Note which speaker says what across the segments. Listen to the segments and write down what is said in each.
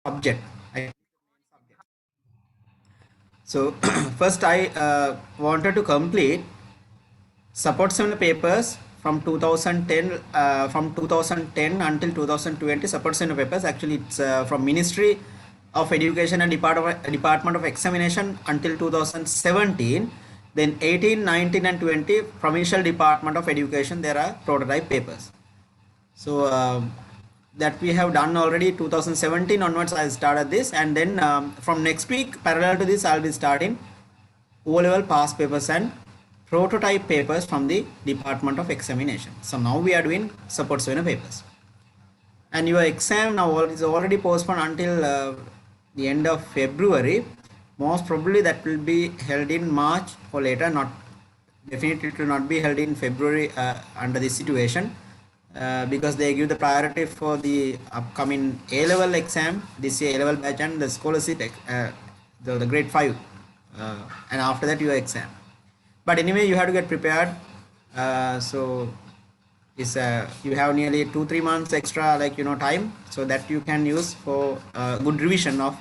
Speaker 1: subject. So first I wanted to complete support seminar papers from 2010 from 2010 until 2020 support seminar papers. Actually it's from Ministry of Education and Department of Examination until 2017. Then 18, 19 and 20 Provincial Department of Education, there are prototype papers. So that we have done already 2017 onwards I started this, and then from next week parallel to this I'll be starting O-level past papers and prototype papers from the Department of Examination. So now we are doing support seminar papers, and your exam now is already postponed until the end of February. Most probably that will be held in March or later, not definitely it will not be held in February under this situation, because they give the priority for the upcoming A-level exam, this year A-level batch, and the scholarship, the grade 5, and after that your exam. But anyway, you have to get prepared. So is you have nearly 2-3 months extra, like time, so that you can use for good revision of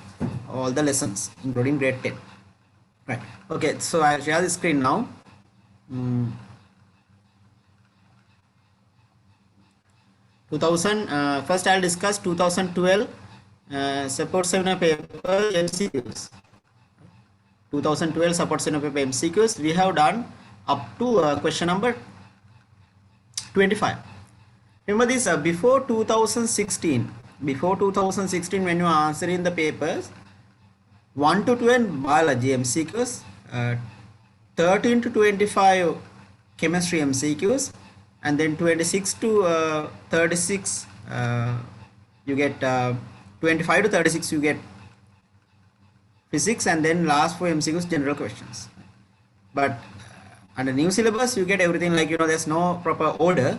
Speaker 1: all the lessons including grade 10, right? Okay, so I'll share the screen now. 2000 first I'll discuss 2012 support seminar paper MCQs. 2012 support seminar paper MCQs we have done up to question number 25. Remember this, before 2016 when you answer in the papers 1 to 12 biology MCQs, 13 to 25 chemistry MCQs, and then 26 to 36 you get 25 to 36 you get physics, and then last 4 MCQs general questions. But under new syllabus you get everything, like there's no proper order.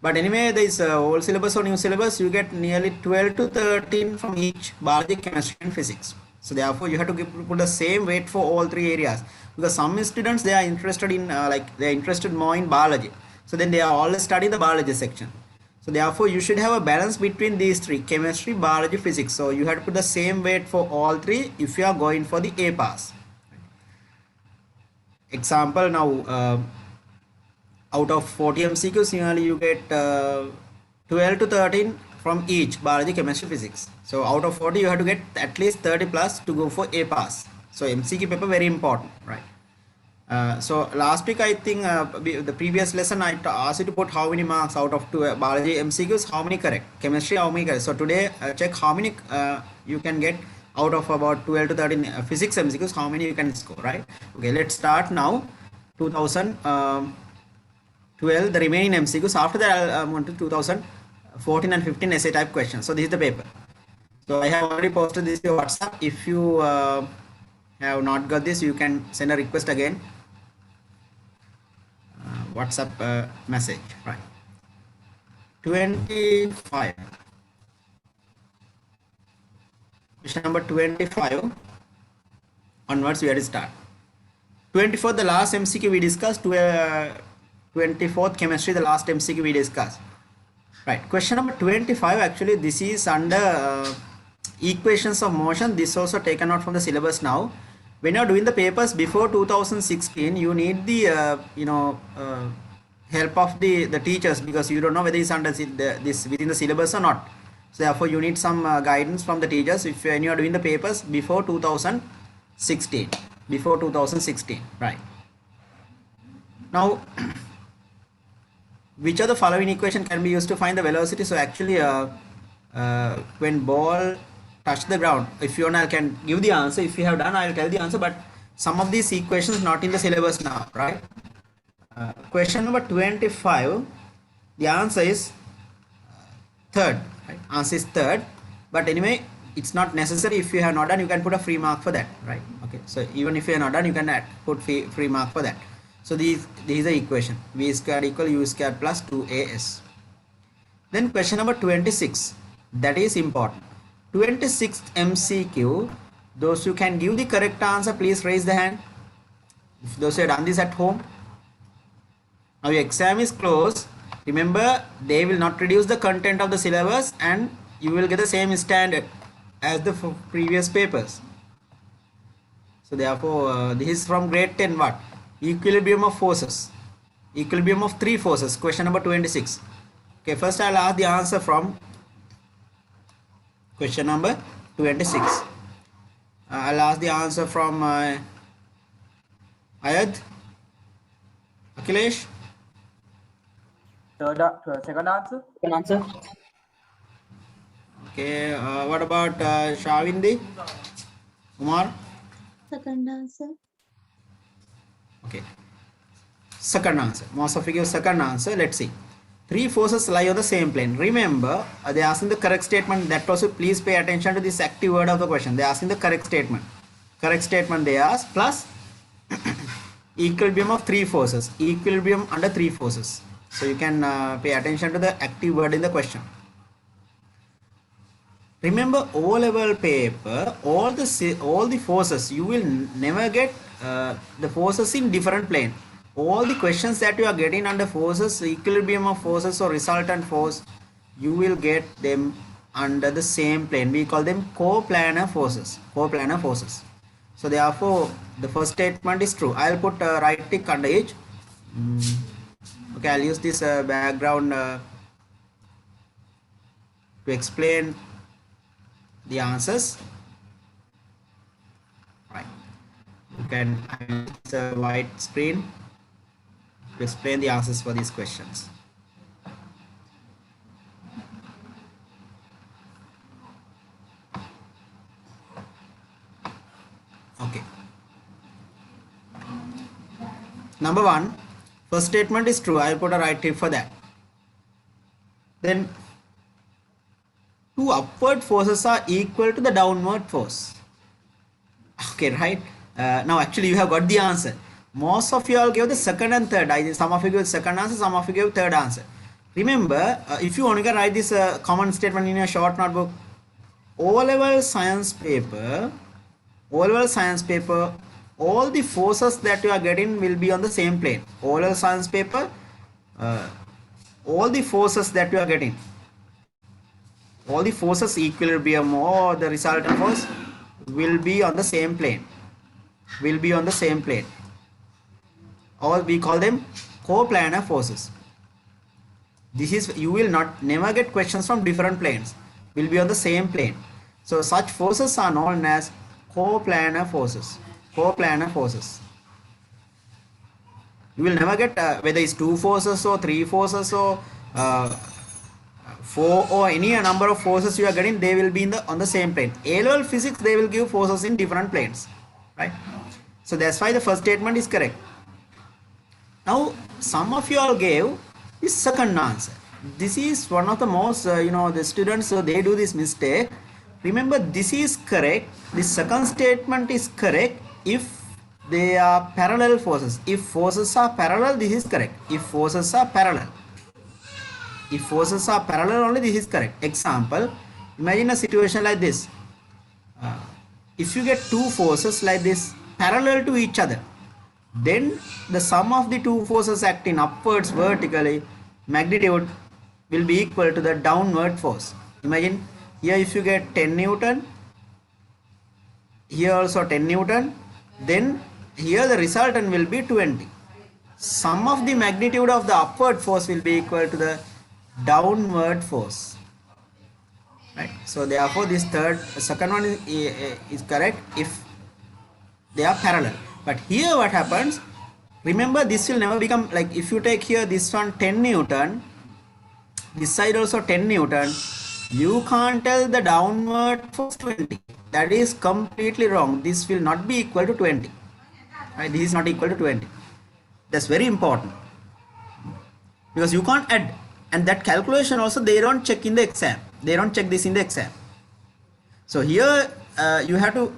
Speaker 1: But anyway, this old syllabus or new syllabus, you get nearly 12 to 13 from each biology, chemistry and physics. So therefore you have to put the same weight for all 3 areas, because some students, they are interested in they are interested more in biology, so then they are always studying the biology section. So therefore you should have a balance between these 3: chemistry, biology, physics. So you have to put the same weight for all 3 if you are going for the A pass. Example, now out of 40 MCQs, you get 12 to 13 from each biology, chemistry, physics. So out of 40 you have to get at least 30 plus to go for A pass. So MCQ paper very important, right? So last week I think the previous lesson I asked you to put how many marks out of 2 biology MCQs, how many correct, chemistry how many correct. So today check how many you can get out of about 12 to 13 physics MCQs, how many you can score, right? Okay, let's start now. 2012 the remaining MCQs. After that I'll move to 2014 and 15 essay type questions. So this is the paper. So I have already posted this to your WhatsApp. If you have not got this, you can send a request again, WhatsApp message, right? 25, question number 25 onwards we have to start. 24, the last MCQ we discussed. 24th chemistry, the last MCQ we discussed, right? Question number 25, actually this is under equations of motion. This also taken out from the syllabus. Now when you are doing the papers before 2016, you need the help of the teachers, because you don't know whether it's under this within the syllabus or not. So therefore you need some guidance from the teachers if when you are doing the papers before 2016, right? Now which of the following equation can be used to find the velocity? So actually when ball touch the ground, if you want I can give the answer. If you have done, I will tell the answer, but some of these equations not in the syllabus now, right? Question number 25, the answer is third, right? Answer is third, but anyway it's not necessary. If you have not done, you can put a free mark for that, right? Okay, so even if you have not done, you can put free mark for that. So this is the equation: v square equal u square plus 2as. Then question number 26, that is important. 26th MCQ, those who can give the correct answer, please raise the hand. If those who have done this at home. Now your exam is closed. Remember, they will not reduce the content of the syllabus and you will get the same standard as the previous papers. So therefore, this is from grade 10. What? Equilibrium of forces. Equilibrium of three forces. Question number 26. Okay, first I'll ask the answer from question number 26. I'll ask the answer from Ayad, Akhilesh.
Speaker 2: Second answer.
Speaker 1: Okay, what about Shavindi? Kumar?
Speaker 3: Second answer.
Speaker 1: Okay. Second answer. Most of you give second answer. Let's see. Three forces lie on the same plane. Remember, they are asking the correct statement. That also, please pay attention to this active word of the question. They are asking the correct statement. Correct statement they ask plus equilibrium of three forces. Equilibrium under three forces. So you can pay attention to the active word in the question. Remember, O-level paper, all the forces, you will never get the forces in different plane. All the questions that you are getting under forces, equilibrium of forces or resultant force, you will get them under the same plane. We call them coplanar forces. Coplanar forces. So therefore, the first statement is true. I'll put a right tick under each. Okay, I'll use this background to explain the answers. Right. You can use a white screen to explain the answers for these questions. Okay. Number one, first statement is true. I'll put a right tick for that. Then two upward forces are equal to the downward force. Okay, right? Now actually you have got the answer. Most of you all gave the second and third. Some of you gave second answer, some of you gave third answer. Remember, if you only can write this common statement in a short notebook, O-level science paper, all the forces that you are getting will be on the same plane. O-level science paper, all the forces that you are getting, all the forces, equilibrium or the resultant force, will be on the same plane. Or we call them coplanar forces. This is, you will never get questions from different planes. Will be on the same plane. So such forces are known as coplanar forces. Coplanar forces. You will never get whether it's two forces or three forces or four or any number of forces you are getting, they will be on the same plane. A-level physics, they will give forces in different planes, right? So that's why the first statement is correct. Now some of you all gave the second answer. This is one of the most the students, so they do this mistake. Remember, this is correct. The second statement is correct if they are parallel forces. If forces are parallel, this is correct. If forces are parallel only, this is correct. Example, imagine a situation like this. If you get two forces like this parallel to each other, then the sum of the two forces acting upwards vertically, magnitude will be equal to the downward force. Imagine here, if you get 10 Newton, here also 10 Newton, then here the resultant will be 20. Sum of the magnitude of the upward force will be equal to the downward force, right? So therefore this second one is correct if they are parallel. But here what happens, remember, this will never become like, if you take here this one 10 Newton, this side also 10 Newton, you can't tell the downward force 20. That is completely wrong. This will not be equal to 20, right? This is not equal to 20. That's very important, because you can't add, and that calculation also they don't check in the exam. They don't check this in the exam. So here you have to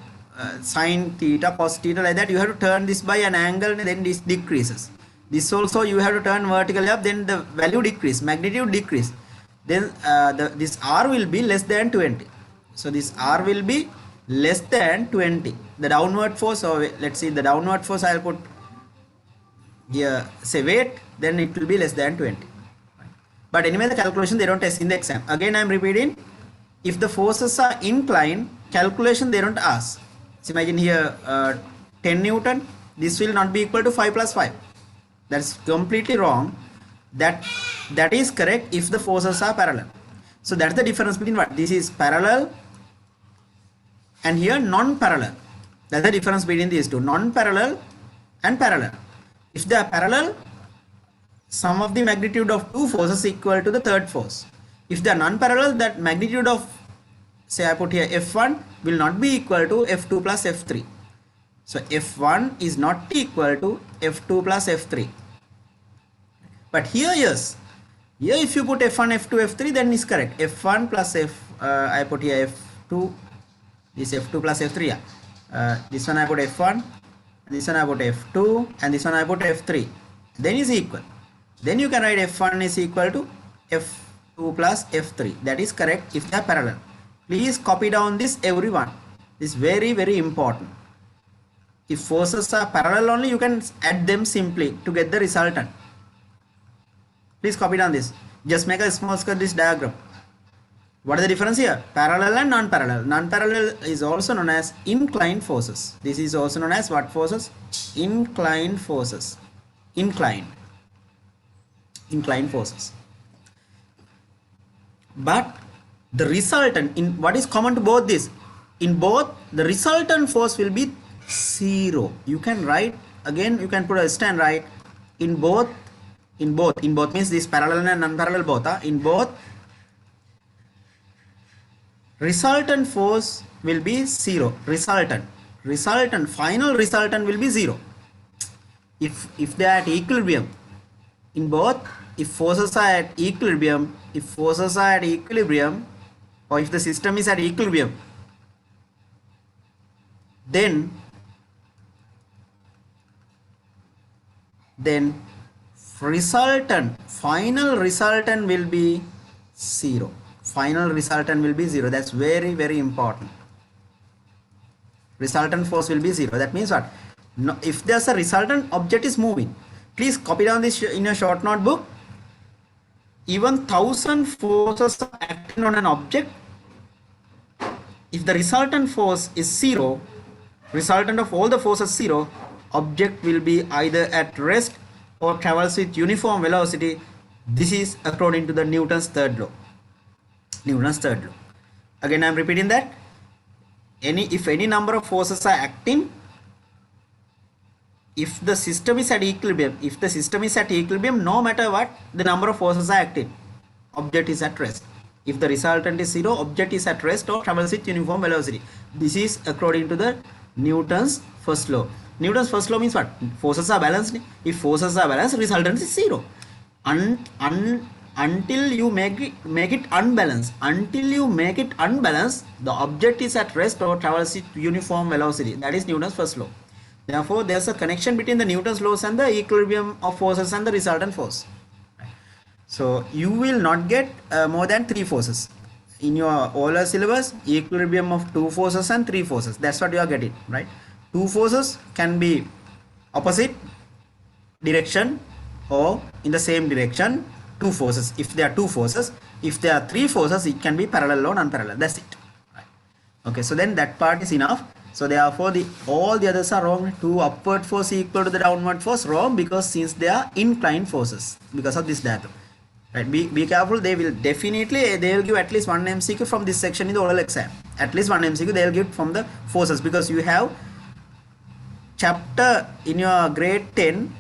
Speaker 1: sine theta, cos theta, like that. You have to turn this by an angle, and then this decreases. This also you have to turn vertically up, then the value decrease, magnitude decrease. Then this r will be less than 20. So this r will be less than 20. The downward force, or let's see the downward force, I'll put here, say weight, then it will be less than 20. But anyway, the calculation they don't test in the exam. Again, I'm repeating, if the forces are inclined, calculation they don't ask. So imagine here 10 Newton, this will not be equal to 5 plus 5. That's completely wrong. That is correct if the forces are parallel. So that's the difference between what? This is parallel and here non-parallel. That's the difference between these two, non-parallel and parallel. If they are parallel, sum of the magnitude of two forces equal to the third force. If they are non-parallel, that magnitude of, say I put here F1 will not be equal to F2 plus F3. So F1 is not equal to F2 plus F3. But here, yes, here if you put F1, F2, F3, then it's correct. F1 plus I put here F2, this F2 plus F3, yeah. This one I put F1, this one I put F2, and this one I put F3. Then is equal. Then you can write F1 is equal to F2 plus F3. That is correct if they are parallel. Please copy down this, everyone. This is very, very important. If forces are parallel only, you can add them simply to get the resultant. Please copy down this. Just make a small cut this diagram. What is the difference here? Parallel and non-parallel. Non-parallel is also known as inclined forces. This is also known as what forces? Inclined forces. Inclined forces. But the resultant, in what is common to both this? In both, the resultant force will be 0. You can write, again you can put a stand right, in both means this parallel and non-parallel both are, in both resultant force will be 0. Final resultant will be 0 if they are at equilibrium. In both, if forces are at equilibrium, or if the system is at equilibrium, then final resultant will be 0. That's very, very important. Resultant force will be 0. That means what? No, if there's a resultant, object is moving. Please copy down this in your short notebook. Even 1000 forces are acting on an object. If the resultant force is 0, resultant of all the forces 0, object will be either at rest or travels with uniform velocity. This is according to the Newton's third law. Again I am repeating that. If any number of forces are acting, if the system is at equilibrium, no matter what, the number of forces are acting, object is at rest. If the resultant is 0, object is at rest or travels with uniform velocity. This is according to the Newton's first law. Newton's first law means what? Forces are balanced. If forces are balanced, resultant is 0. Until you make it unbalanced. The object is at rest or travels with uniform velocity. That is Newton's first law. Therefore, there is a connection between the Newton's laws and the equilibrium of forces and the resultant force. So you will not get more than 3 forces. In your Euler syllabus, equilibrium of 2 forces and 3 forces. That's what you are getting, right? 2 forces can be opposite direction or in the same direction. 2 forces. If there are 2 forces, if there are 3 forces, it can be parallel or non-parallel. That's it. Right. Okay, so then that part is enough. So therefore, all the others are wrong. 2 upward force equal to the downward force, wrong, because since they are inclined forces because of this diagram. Right? Be careful. They will give at least one MCQ from this section in the oral exam. At least one MCQ they will give from the forces, because you have chapter in your grade 10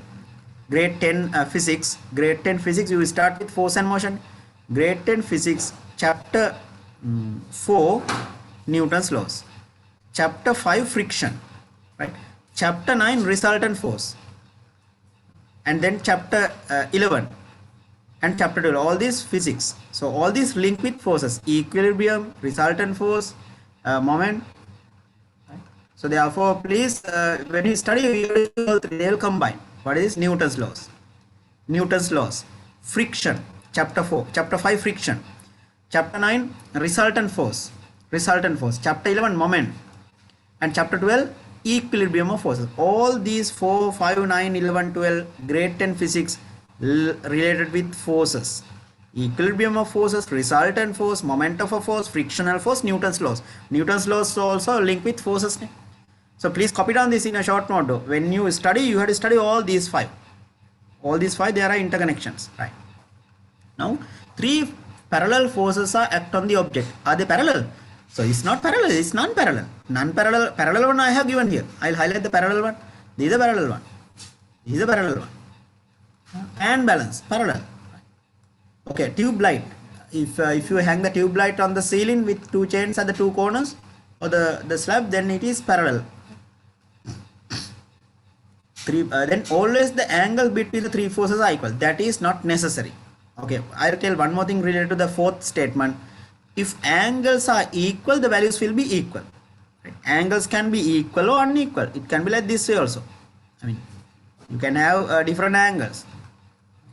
Speaker 1: physics. Grade 10 physics, you will start with force and motion. Grade 10 physics, chapter 4, Newton's laws. Chapter 5, friction, right? Chapter 9, resultant force, and then chapter 11 and chapter 12, all these physics. So all these link with forces, equilibrium, resultant force, moment. Right? So therefore, please, when you study, they will combine. What is Newton's laws? Friction, chapter 4, chapter 5, friction, chapter 9, resultant force, chapter 11, moment, and chapter 12, equilibrium of forces. All these 4, 5, 9, 11, 12, grade 10 physics related with forces. Equilibrium of forces, resultant force, moment of a force, frictional force, Newton's laws. Newton's laws also link with forces. So please copy down this in a short note though. When you study, you have to study all these five. All these five, there are interconnections, right? Now, three parallel forces are act on the object. Are they parallel? So it's not parallel, it's non-parallel. Non-parallel, parallel one I have given here. I'll highlight the parallel one. This is a parallel one. This is a parallel one. And balance, parallel. Okay, tube light. If you hang the tube light on the ceiling with two chains at the two corners or the slab, then it is parallel. Then always the angle between the three forces are equal. That is not necessary. Okay, I'll tell one more thing related to the fourth statement. If angles are equal, the values will be equal. Right? Angles can be equal or unequal. It can be like this way also. I mean, you can have different angles.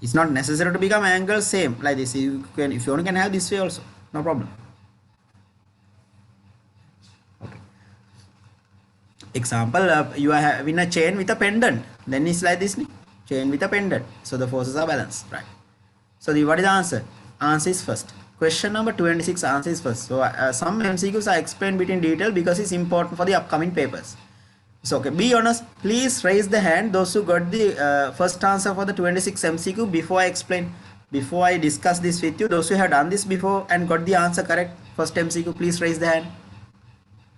Speaker 1: It's not necessary to become angles same like this. You can, if you only can have this way also, no problem. Okay. Example, you are having a chain with a pendant. Then it's like this, chain with a pendant. So the forces are balanced, right? So what is the answer? Answer is first. Question number 26, answer is first. So some MCQs are explained bit in detail because it's important for the upcoming papers. So okay, be honest. Please raise the hand those who got the first answer for the 26 MCQ before I explain, before I discuss this with you. Those who have done this before and got the answer correct, first MCQ, please raise the hand.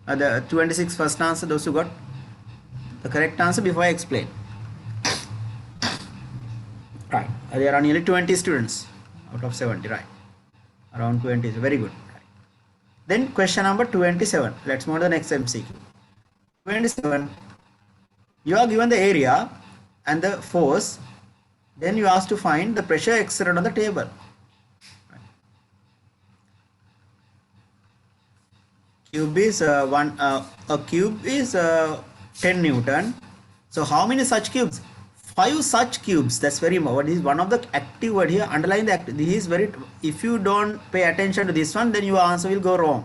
Speaker 1: The 26 first answer, those who got the correct answer before I explain. Right, there are nearly 20 students out of 70, right? Around 20, very good. Right. Then question number 27. Let's move to the next MCQ. 27. You are given the area and the force. Then you ask to find the pressure exerted on the table. Right. Cube is a cube is 10 Newton. So how many such cubes? 5 such cubes. That's very important. This is one of the active word here. Underline the active. This is very. If you don't pay attention to this one, then your answer will go wrong.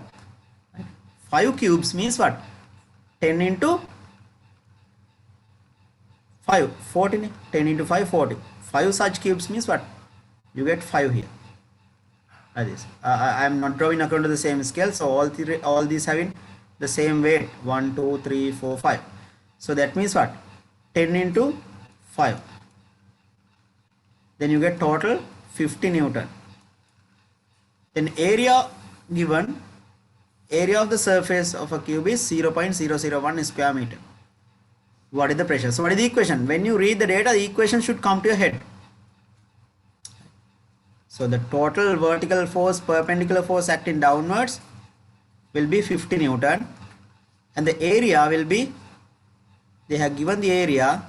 Speaker 1: 5 cubes means what? 10 into 5, 14. 10 into 5, 40. 5 such cubes means what? You get 5 here. Like this. I am not drawing according to the same scale. So all these having the same weight. 1, 2, 3, 4, 5. So that means what? 10 into 5. Then you get total 50 Newton. Then area given, area of the surface of a cube is 0.001 square meter. What is the pressure? So what is the equation? When you read the data, the equation should come to your head. So the total vertical force, perpendicular force acting downwards will be 50 Newton. And the area will be, they have given the area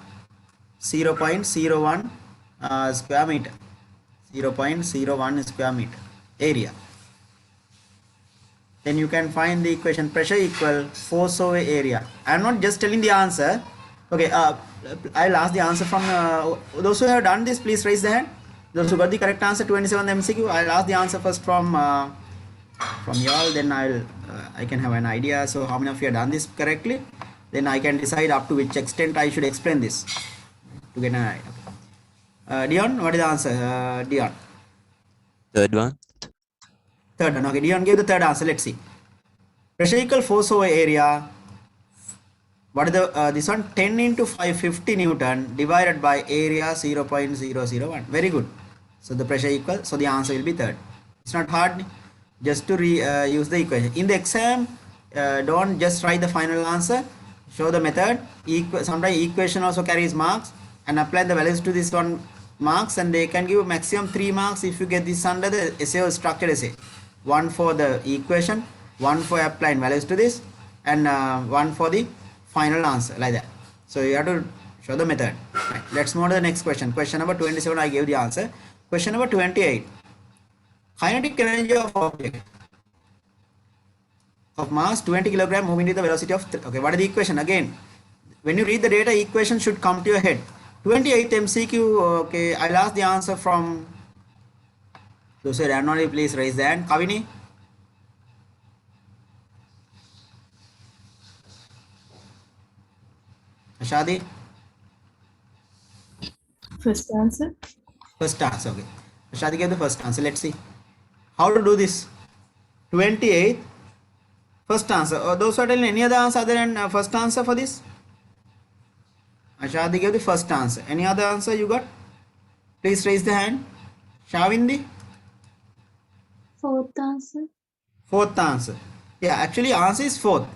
Speaker 1: 0.01 square meter. 0.01 square meter area. Then you can find the equation pressure equal force over area. I am not just telling the answer. Okay, I'll ask the answer from those who have done this. Please raise the hand. Those who got the correct answer 27 MCQ. I'll ask the answer first from y'all. Then I can have an idea. So how many of you have done this correctly? Then I can decide up to which extent I should explain this to get an idea. Dion, what is the answer? Dion.
Speaker 2: Third one.
Speaker 1: Third one. Okay, Dion gave the third answer. Let's see. Pressure equal force over area. What is the this one? 10 into 550 Newton divided by area 0.001. Very good. So the pressure equal. So the answer will be third. It's not hard. Just to use the equation. In the exam, don't just write the final answer. Show the method. Sometimes equation also carries marks, and apply the values to this one marks, and they can give maximum 3 marks if you get this under the essay or structured essay. 1 for the equation, 1 for applying values to this, and 1 for the final answer, like that. So you have to show the method. Right. Let's move to the next question. Question number 27, I gave the answer. Question number 28. Kinetic energy of object of mass 20 kilogram moving with the velocity of okay, what is the equation? Again, when you read the data, equation should come to your head. 28 MCQ. Okay, I'll ask the answer from those who randomly. Please raise the hand. Kavini. Ashadi.
Speaker 3: First answer.
Speaker 1: First answer. Okay. Ashadi gave the first answer. Let's see how to do this. 28th, first answer. Those who are telling any other answer other than first answer for this? Ashadi gave the first answer. Any other answer you got? Please raise the hand. Shavindi?
Speaker 3: Fourth answer.
Speaker 1: Fourth answer. Yeah, actually answer is fourth.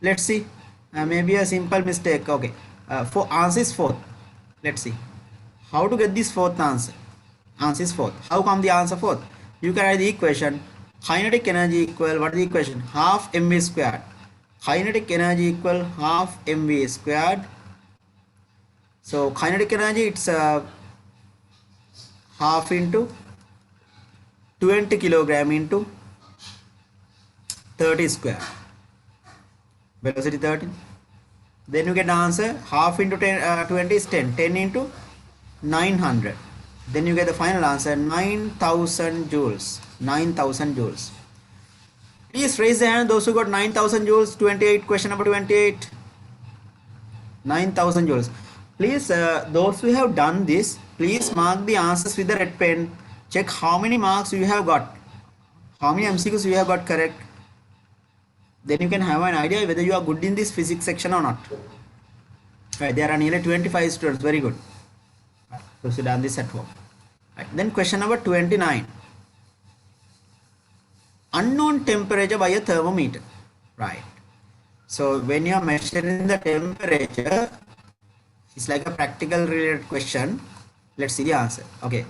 Speaker 1: Let's see. Maybe a simple mistake. Okay. Answer is fourth. Let's see. How to get this fourth answer? Answer is fourth. How come the answer fourth? You can write the equation. Kinetic energy equal, what is the equation? Half mv squared. Kinetic energy equal half mv squared. So kinetic energy, it's half into 20 kilogram into 30 square. Velocity 13. Then you get the answer. Half into 20 is 10. 10 into 900. Then you get the final answer, 9,000 joules. 9,000 joules. Please raise the hand those who got 9,000 joules. 28, question number 28. 9,000 joules. Please, those who have done this, please mark the answers with the red pen. Check how many marks you have got. How many MCQs you have got correct. Then you can have an idea whether you are good in this physics section or not. Right, there are nearly 25 students. Very good. So you done this at home. Right. Then question number 29. Unknown temperature by a thermometer. Right. So when you are measuring the temperature, it's like a practical related question. Let's see the answer. Okay.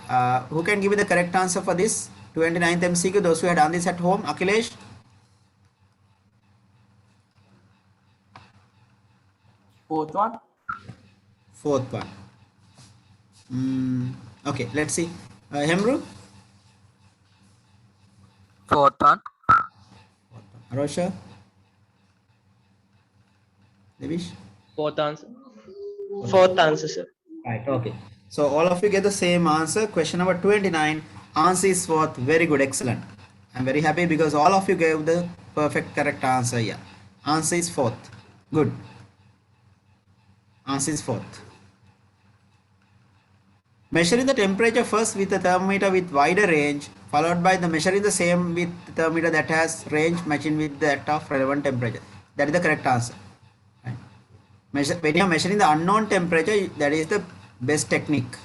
Speaker 1: Who can give me the correct answer for this 29th MCQ? Those who had done this at home. Akhilesh.
Speaker 4: Fourth one.
Speaker 1: Fourth one. Okay, let's see. Hemru?
Speaker 4: Fourth one.
Speaker 1: Arosha? Devish?
Speaker 5: Fourth answer. Fourth answer, sir.
Speaker 1: Right, okay. So all of you get the same answer. Question number 29. Answer is fourth. Very good, excellent. I'm very happy because all of you gave the perfect correct answer here. Answer is fourth. Good. Answer is fourth. Measuring the temperature first with a thermometer with wider range, followed by the measuring the same with the thermometer that has range matching with that of relevant temperature. That is the correct answer. Right. When you are measuring the unknown temperature, that is the best technique.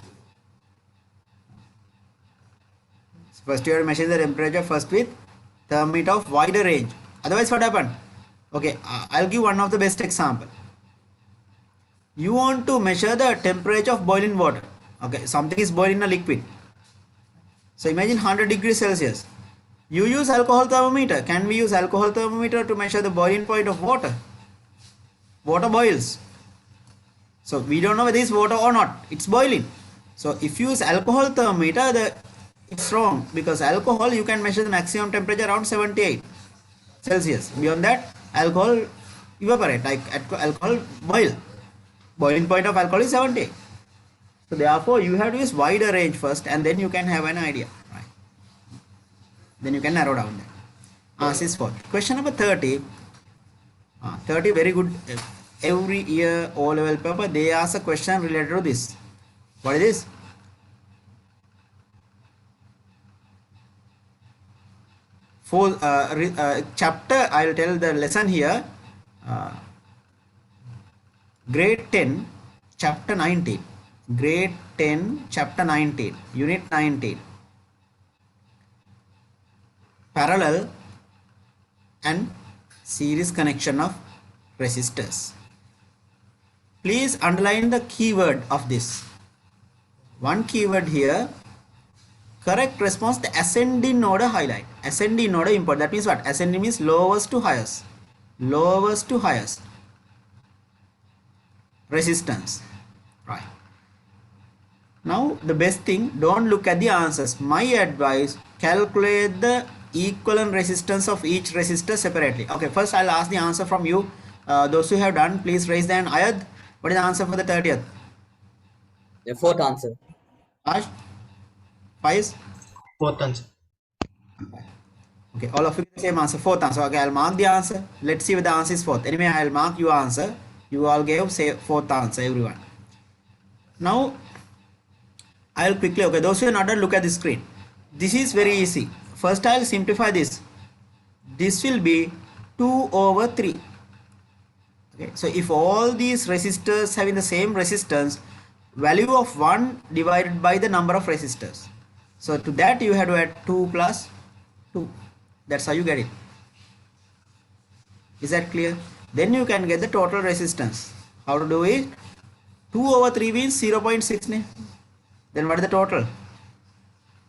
Speaker 1: So first you are measuring the temperature first with thermometer of wider range. Otherwise what happened? Okay, I'll give one of the best example. You want to measure the temperature of boiling water. Okay, something is boiling in a liquid. So imagine 100 degrees Celsius. You use alcohol thermometer. Can we use alcohol thermometer to measure the boiling point of water? Water boils. So we don't know whether it's water or not. It's boiling. So if you use alcohol thermometer, it's wrong, because alcohol you can measure the maximum temperature around 78 Celsius. Beyond that, alcohol evaporate, like alcohol boil. Boiling point of alcohol is 70. So therefore you have to use wider range first, and then you can have an idea. Right. Then you can narrow down that. Answer is fourth. Question number 30. 30 very good. Every year O level paper they ask a question related to this. What is this? For chapter, I will tell the lesson here. Grade 10, chapter 19. Grade 10, chapter 19, unit 19. Parallel and series connection of resistors. Please underline the keyword of this. One keyword here. Correct response, the ascending order highlight. Ascending order import. That means what? Ascending means lowest to highest. Lowest to highest. Resistance. Right. Now the best thing, don't look at the answers. My advice, calculate the equivalent resistance of each resistor separately. Okay, first I'll ask the answer from you. Those who have done, please raise the hand. Ayad, what is the answer for the 30th?
Speaker 5: The fourth answer.
Speaker 1: Ash? Faiz?
Speaker 4: Fourth answer.
Speaker 1: Okay, all of you get the same answer. Fourth answer. Okay, I'll mark the answer. Let's see if the answer is fourth. Anyway, I'll mark your answer. You all gave say fourth answer, everyone. Now I'll quickly, okay, those who are not done, look at the screen. This is very easy. First I'll simplify this. This will be 2 over 3. Okay, so if all these resistors having the same resistance, value of 1 divided by the number of resistors. So to that you have to add 2 plus 2. That's how you get it. Is that clear? Then you can get the total resistance. How to do it? 2 over 3 means 0.6. Ne? Then what is the total?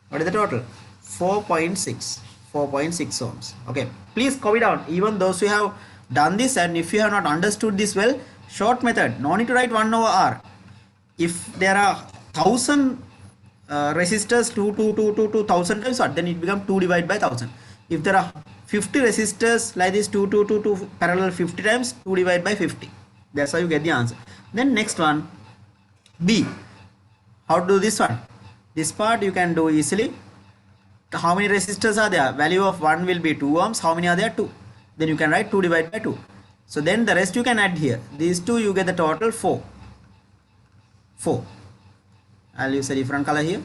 Speaker 1: What is the total? 4.6. 4.6 ohms. Okay, please copy down. Even those who have done this, and if you have not understood this well, short method, no need to write 1 over R. If there are 1000 resistors, 2,000 times what? Then it becomes 2 divided by 1000. If there are 50 resistors like this, 2 parallel 50 times, 2 divided by 50. That's how you get the answer. Then next one, B. How to do this one? This part you can do easily. How many resistors are there? Value of 1 will be 2 ohms. How many are there? 2. Then you can write 2 divided by 2. So then the rest you can add here. These two you get the total 4. 4. I'll use a different color here.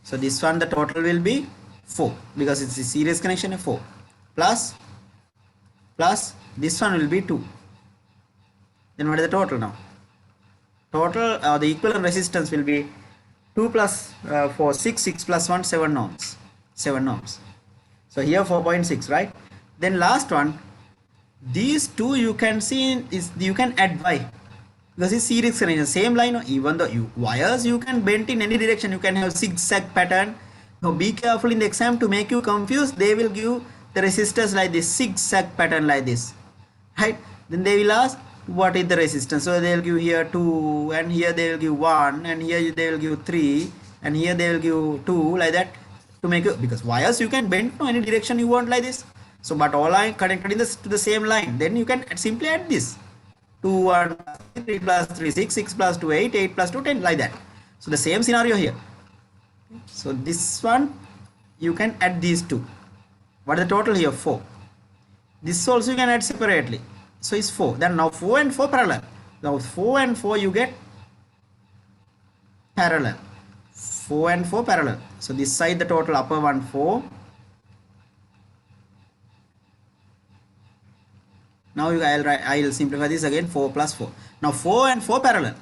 Speaker 1: So this one the total will be 4 because it's a series connection. 4 plus this one will be 2. Then what is the total now? Total the equivalent resistance will be 2 plus 4, 6 plus 1, 7 ohms. 7 ohms. So here 4.6, right? Then last one, these two you can see is you can add y because it's series connection, same line. Even the wires you can bend in any direction, you can have zigzag pattern. Now be careful in the exam to make you confused. They will give the resistors like this, zigzag pattern like this, right? Then they will ask what is the resistance. So they will give here 2, and here they will give 1, and here they will give 3, and here they will give 2, like that, to make it, because wires you can bend to any direction you want like this. So but all are connected in this to the same line. Then you can simply add this 2 1 3 plus 3 6 6 plus 2 8 8 plus 2 10, like that. So the same scenario here. So this one you can add these two. What is the total here? 4. This also you can add separately. So it's 4. Then now 4 and 4 parallel. Now 4 and 4 you get parallel. 4 and 4 parallel. So this side the total upper one 4. Now I'll simplify this again. 4 plus 4. Now 4 and 4 parallel.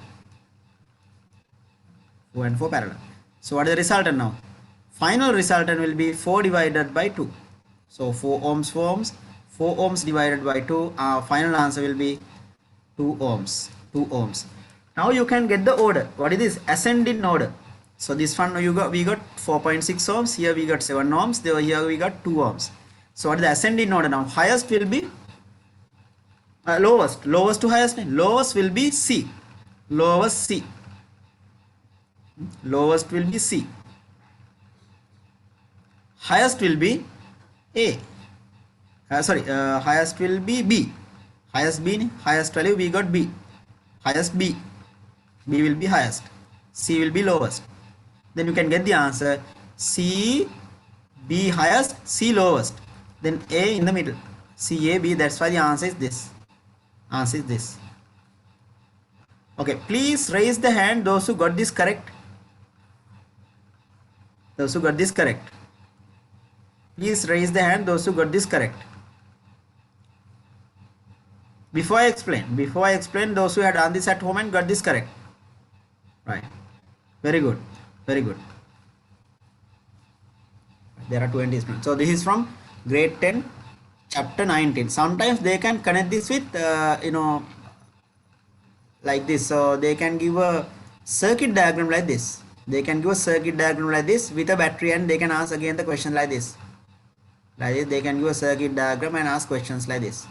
Speaker 1: 4 and 4 parallel. So what is the resultant now? Final resultant will be 4 divided by 2. So 4 ohms, 4 ohms. 4 ohms divided by 2. Final answer will be 2 ohms. 2 ohms. Now you can get the order. What is this? Ascending order. So this one we got 4.6 ohms. Here we got 7 ohms. Here we got 2 ohms. So what is the ascending order now? Highest will be lowest to highest. Lowest will be C. Lowest C. Lowest will be C. Highest will be A. Highest will be B. Highest B. Highest value we got B. Highest B. B will be highest. C will be lowest. Then you can get the answer C, B highest, C lowest. Then A in the middle. C, A, B. That's why the answer is this. Answer is this. Okay, please raise the hand those who got this correct. Those who got this correct. Please raise the hand those who got this correct. Before I explain those who had done this at home and got this correct. Right. Very good. Very good. There are 20 students. So this is from grade 10, chapter 19. Sometimes they can connect this with, like this. So they can give a circuit diagram like this. They can give a circuit diagram like this with a battery, and they can ask again the question like this. Like this, they can give a circuit diagram and ask questions like this.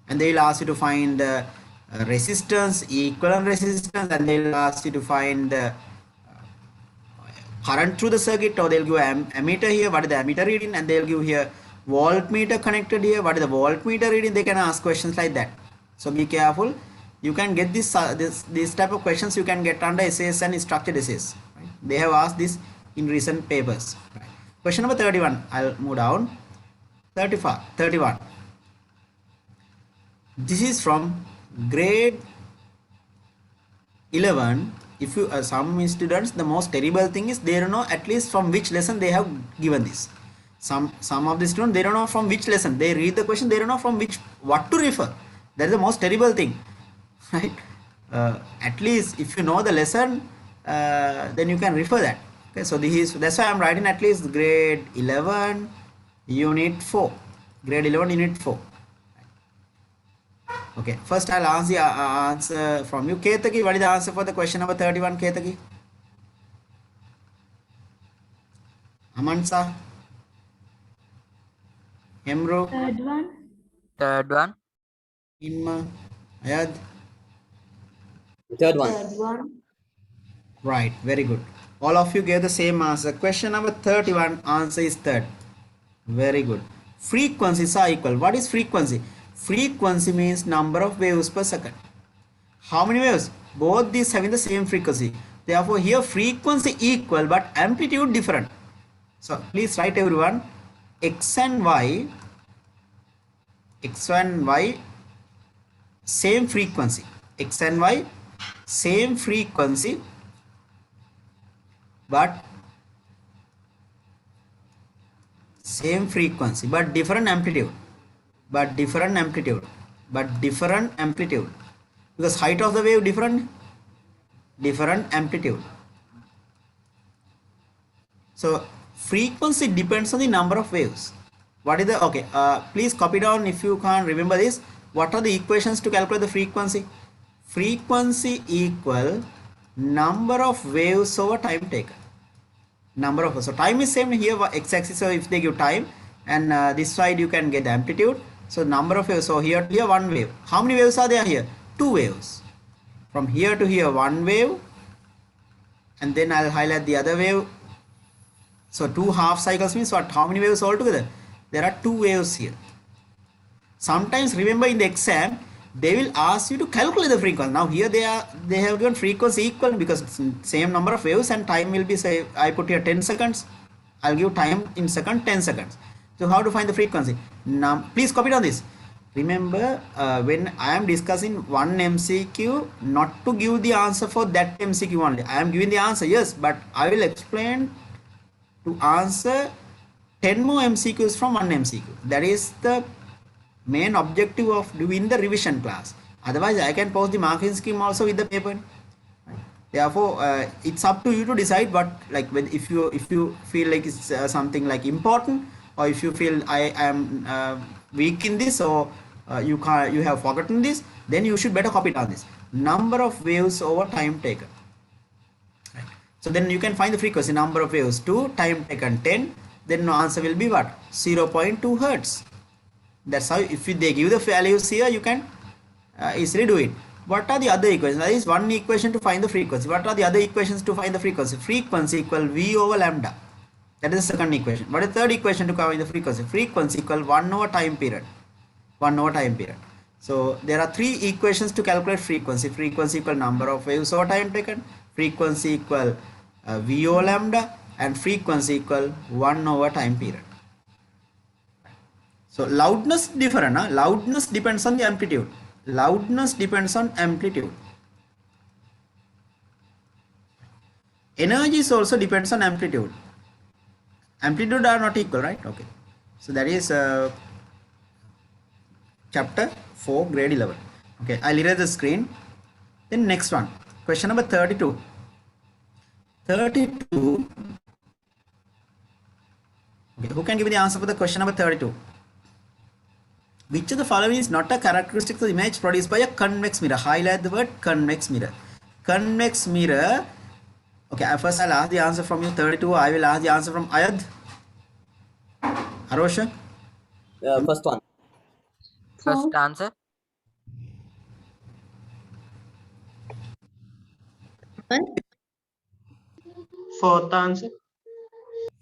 Speaker 1: And they will ask you to find resistance, equivalent resistance, and they will ask you to find current through the circuit, or they'll give an ammeter here. What is the ammeter reading? And they'll give here voltmeter connected here. What is the voltmeter reading? They can ask questions like that. So be careful. You can get this type of questions you can get under essays and structured essays. Right? They have asked this in recent papers. Right? Question number 31. I'll move down. 31. This is from grade 11, if you some students, the most terrible thing is they don't know at least from which lesson they have given this. Some of the students, they don't know from which lesson they read the question, they don't know from which what to refer. That is the most terrible thing, right? At least if you know the lesson, then you can refer that. Okay, so that's why I'm writing at least grade 11 unit 4, grade 11 unit 4. Okay, first I'll ask the answer from you. Ketaki, what is the answer for the question number 31, Ketaki? Amansa? Emro?
Speaker 3: Third one.
Speaker 4: Third one.
Speaker 1: Inma? Ayad?
Speaker 5: Third one.
Speaker 3: Third one.
Speaker 1: Right, very good. All of you gave the same answer. Question number 31, answer is third. Very good. Frequencies are equal. What is frequency? Frequency means number of waves per second. How many waves? Both these having the same frequency. Therefore, here frequency equal but amplitude different. So please write everyone. X and Y same frequency. X and Y same frequency but same frequency but different amplitude. Because height of the wave different amplitude. So frequency depends on the number of waves. What is the, okay, please copy down if you can't remember this. What are the equations to calculate the frequency? Frequency equal number of waves over time taken. Number of, so time is same here, x-axis, so if they give time, and this side you can get the amplitude. So number of waves, so here to here one wave. How many waves are there here? 2 waves. From here to here one wave, and then I'll highlight the other wave. So 2 half cycles means what? How many waves altogether? There are 2 waves here. Sometimes remember in the exam they will ask you to calculate the frequency. Now here they have given frequency equal because it's same number of waves, and time will be, say I put here 10 seconds. I'll give time in second 10 seconds. So how to find the frequency? Now please copy down this. Remember when I am discussing one MCQ, not to give the answer for that MCQ only. I am giving the answer, yes, but I will explain to answer 10 more MCQs from one MCQ. That is the main objective of doing the revision class. Otherwise I can post the marking scheme also with the paper. Therefore it's up to you to decide what, like, if you feel like it's something like important, or if you feel I am weak in this, or you have forgotten this, then you should better copy down this number of waves over time taken. Right. So then you can find the frequency, number of waves 2, time taken 10, then the answer will be what? 0.2 hertz. That's how, if they give the values here, you can easily do it. What are the other equations? That is one equation to find the frequency. What are the other equations to find the frequency? Frequency equal V over lambda. That is the second equation. What is the third equation to find the frequency? Frequency equal 1 over time period. 1 over time period. So there are 3 equations to calculate frequency. Frequency equal number of waves over time taken. Frequency equal V over lambda. And frequency equal 1 over time period. So loudness different. Loudness depends on the amplitude. Loudness depends on amplitude. Energies also depends on amplitude. Amplitude are not equal, right? Okay. So that is chapter 4, grade 11. Okay, I'll erase the screen. Then next one, question number 32. 32. Okay, who can give me the answer for the question number 32? Which of the following is not a characteristic of the image produced by a convex mirror? Highlight the word convex mirror. Convex mirror. Okay, first I'll ask the answer from you. 32. I will ask the answer from Ayad. Arosha.
Speaker 5: First one.
Speaker 4: First answer. Fourth answer.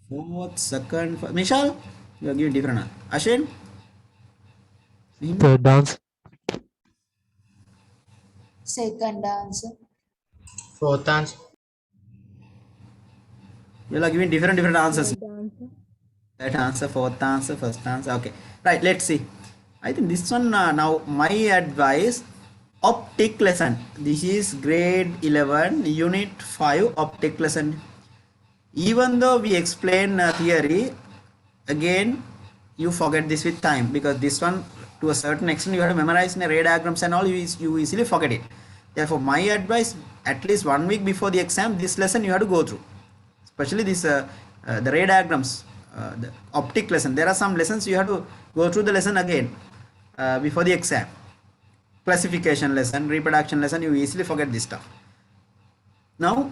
Speaker 1: Fourth, second, Mishal, you are giving different answer. Ashin.
Speaker 2: Third answer.
Speaker 3: Second answer.
Speaker 4: Fourth answer.
Speaker 1: You are giving different answers. Third answer, fourth answer, first answer. Okay, right. Let's see. I think this one now. My advice: Optic lesson. This is grade 11, unit 5 optic lesson. Even though we explain theory, again you forget this with time, because this one to a certain extent you have to memorize in ray diagrams and all, you easily forget it. Therefore my advice, at least 1 week before the exam, this lesson you have to go through, especially this the ray diagrams, the optic lesson. There are some lessons you have to go through the lesson again before the exam. Classification lesson, reproduction lesson, you easily forget this stuff. Now,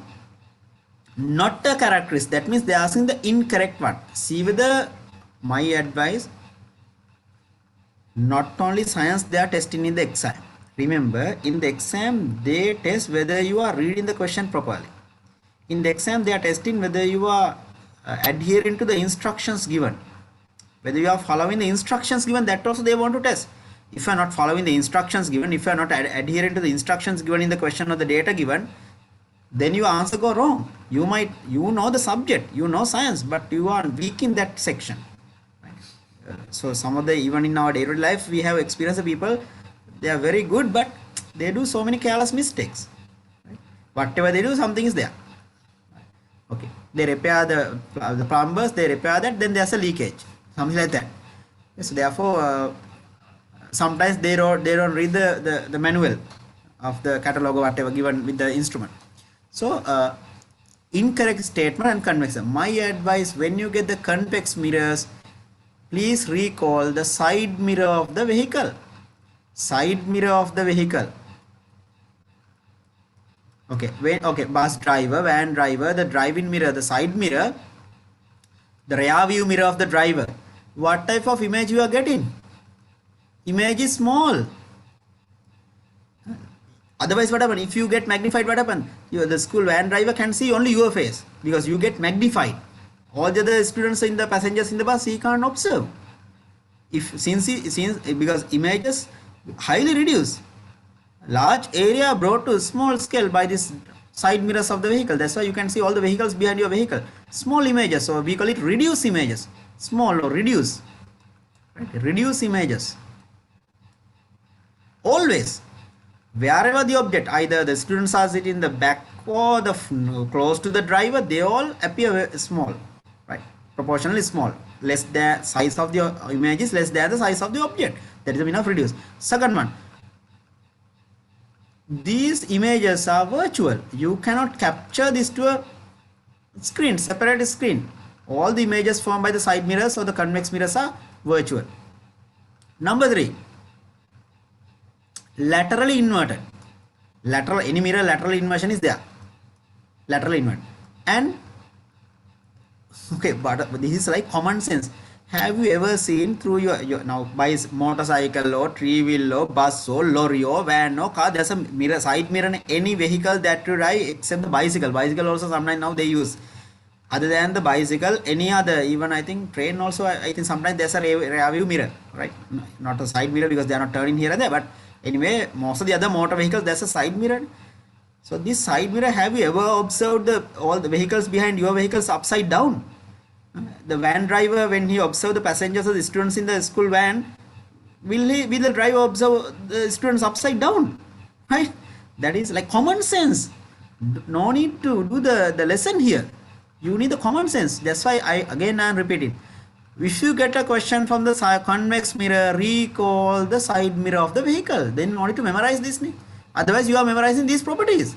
Speaker 1: not a characteristic, that means they are asking the incorrect one. See whether, my advice, not only science they are testing in the exam. Remember, in the exam they test whether you are reading the question properly. In the exam they are testing whether you are adhering to the instructions given, whether you are following the instructions given. That also they want to test. If you are not following the instructions given, if you are not adhering to the instructions given in the question or the data given, then your answer go wrong. You know the subject, you know science, but you are weak in that section. So some of the, even in our daily life, we have experienced the people, they are very good, but they do so many careless mistakes. Whatever they do, something is there. Okay, they repair the plumbers, they repair that, then there's a leakage, something like that. So therefore, sometimes they don't read the manual of the catalog or whatever given with the instrument. So incorrect statement and convex. My advice, when you get the convex mirrors, please recall the side mirror of the vehicle. Side mirror of the vehicle. Okay, bus driver, van driver, the driving mirror, the side mirror, the rear view mirror of the driver. What type of image you are getting? Image is small. Otherwise what happen? If you get magnified, what happen? The school van driver can see only your face, because you get magnified. All the other students in the passengers in the bus, he can't observe. Because images highly reduced, large area brought to small scale by this side mirrors of the vehicle. That's why you can see all the vehicles behind your vehicle. Small images, so we call it reduce images. Small or reduce. Right? Reduce images. Always, wherever the object, either the students are sitting in the back or the close to the driver, they all appear small, right? Proportionally small. Less the size of the image is less than the size of the object. That is the meaning of reduce. Second one, these images are virtual. You cannot capture this to a screen, separate screen. All the images formed by the side mirrors or the convex mirrors are virtual. Number 3, laterally inverted. Any mirror lateral inversion is there. Laterally inverted. And okay, but this is like common sense. Have you ever seen through your now by motorcycle or three wheel or bus or lorry or van or car, there's a mirror, side mirror in any vehicle that you drive except the bicycle. Bicycle also sometimes now they use. Other than the bicycle, any other, even I think train also, I think sometimes there's a rear view mirror, right? Not a side mirror because they are not turning here and there, but anyway, most of the other motor vehicles, there's a side mirror. So this side mirror, have you ever observed all the vehicles behind your vehicles upside down? The van driver, when he observe the passengers or the students in the school van, will the driver observe the students upside down? Right? That is like common sense. No need to do the lesson here. You need the common sense. That's why I am repeating. If you get a question from the convex mirror, recall the side mirror of the vehicle. Then you need to memorize this. Otherwise, you are memorizing these properties.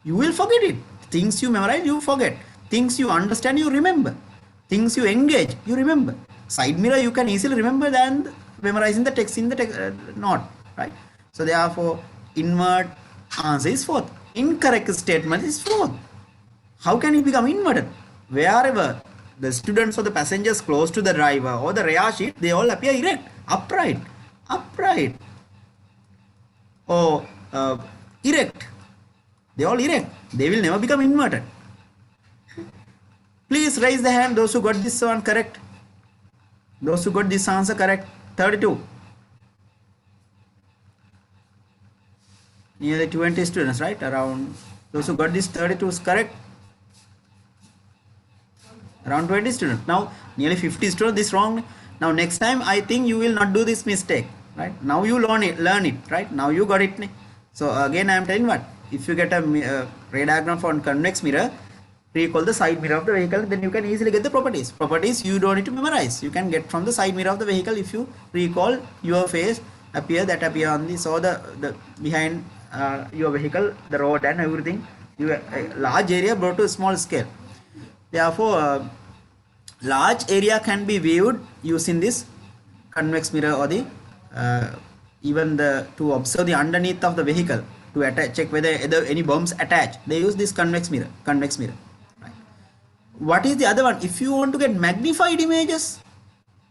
Speaker 1: You will forget it. Things you memorize, you forget. Things you understand, you remember. Things you engage, you remember. Side mirror, you can easily remember than memorizing the text in the note, right? So therefore, invert answer is 4th. Incorrect statement is 4th. How can it become inverted? Wherever the students or the passengers close to the driver or the rear seat, they all appear erect, upright, or erect. They all erect. They will never become inverted. Please raise the hand, those who got this one correct. Those who got this answer correct. 32. Nearly 20 students, right? Around those who got this 32 is correct. Around 20 students. Now nearly 50 students this wrong. Now next time I think you will not do this mistake, right? Now you learn it, right? Now you got it. So again I am telling what, if you get a ray diagram for convex mirror, recall the side mirror of the vehicle, then you can easily get the properties you don't need to memorize, you can get from the side mirror of the vehicle. If you recall your face appear on the, so the behind your vehicle, the road and everything, you a large area brought to a small scale. Therefore large area can be viewed using this convex mirror, or the even the to observe the underneath of the vehicle, to attach, check whether any bombs attached, they use this convex mirror. Right. What is the other one? If you want to get magnified images,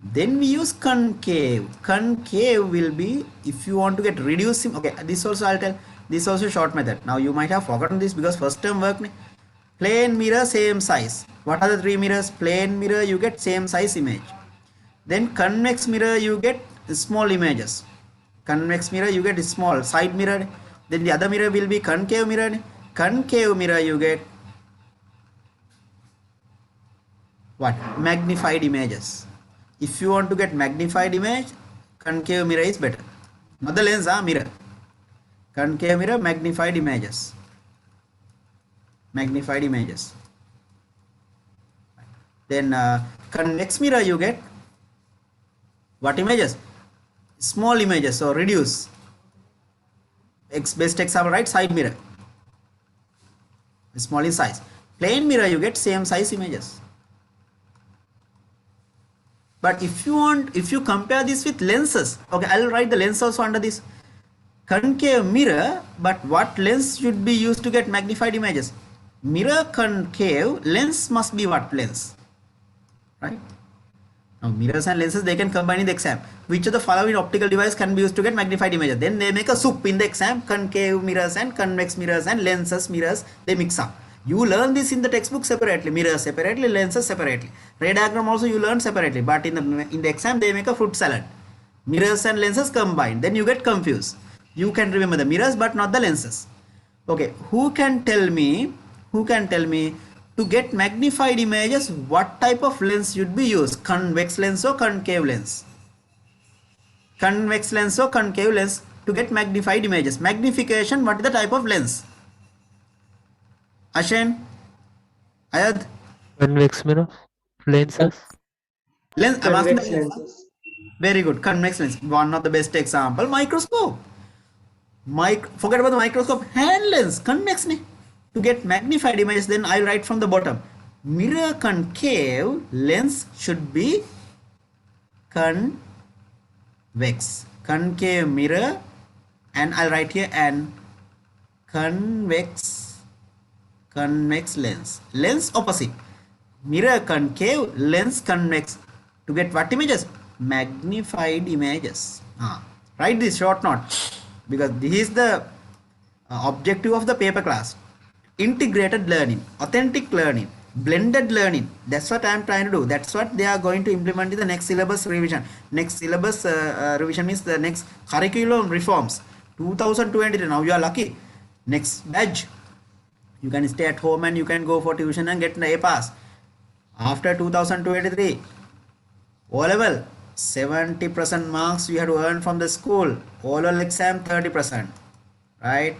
Speaker 1: then we use concave. Concave will be if you want to get reducing. Okay, this also I'll tell, this also short method. Now you might have forgotten this because first term work. Plane mirror same size. What are the three mirrors? Plane mirror you get same size image, then convex mirror you get small images. Convex mirror you get small side mirror, then the other mirror will be concave mirror. Concave mirror you get what? Magnified images. If you want to get magnified image, concave mirror is better, not the lens, mirror. Concave mirror, magnified images. Then convex mirror you get what images? Small images, so reduce. Best example, right? Side mirror, small in size. Plane mirror you get same size images. But if you want, if you compare this with lenses, okay, I'll write the lens also under this. Concave mirror, but what lens should be used to get magnified images? Mirror concave, lens must be what lens? Right? Now mirrors and lenses, they can combine in the exam. Which of the following optical device can be used to get magnified images? Then they make a soup in the exam. Concave mirrors and convex mirrors and lenses mirrors, they mix up. You learn this in the textbook separately, mirrors separately, lenses separately. Ray diagram also you learn separately, but in the exam they make a fruit salad. Mirrors and lenses combined, then you get confused. You can remember the mirrors but not the lenses. Okay, who can tell me to get magnified images, what type of lens should be used? Convex lens or concave lens? Convex lens or concave lens to get magnified images. Magnification, what is the type of lens? Ashen? Ayad?
Speaker 6: Convex mirror, lenses.
Speaker 1: Lens, I'm asking the
Speaker 4: Convex
Speaker 1: lens.
Speaker 4: lenses.
Speaker 1: Very good. Convex lens, one of the best example. Microscope. Forget about the microscope. Hand lens, convex ne. To get magnified images, then I'll write from the bottom. Mirror concave, lens should be convex. Concave mirror, and I'll write here and convex lens. Lens opposite. Mirror concave, lens convex. To get what images? Magnified images. Write this short note, because this is the objective of the paper class. Integrated learning, authentic learning, blended learning. That's what I am trying to do. That's what they are going to implement in the next syllabus revision. Next syllabus revision means the next curriculum reforms. 2020. Now you are lucky. Next batch, you can stay at home and you can go for tuition and get an A pass. After 2023, O level 70% marks you have to earn from the school. O level exam 30%, right?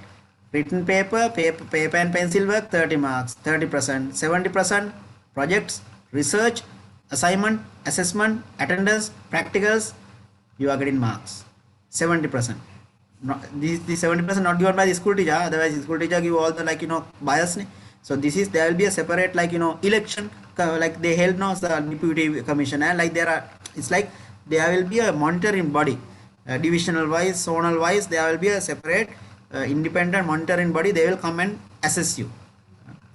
Speaker 1: Written paper and pencil work 30 marks, 30%, 70% projects, research, assignment, assessment, attendance, practicals, you are getting marks. 70%. The 70% not given by the school teacher, otherwise the school teacher give all the bias. So this is, there will be a separate election, like they held now the deputy commission, and it's like there will be a monitoring body, divisional wise, zonal wise, there will be a separate independent monitoring body. They will come and assess you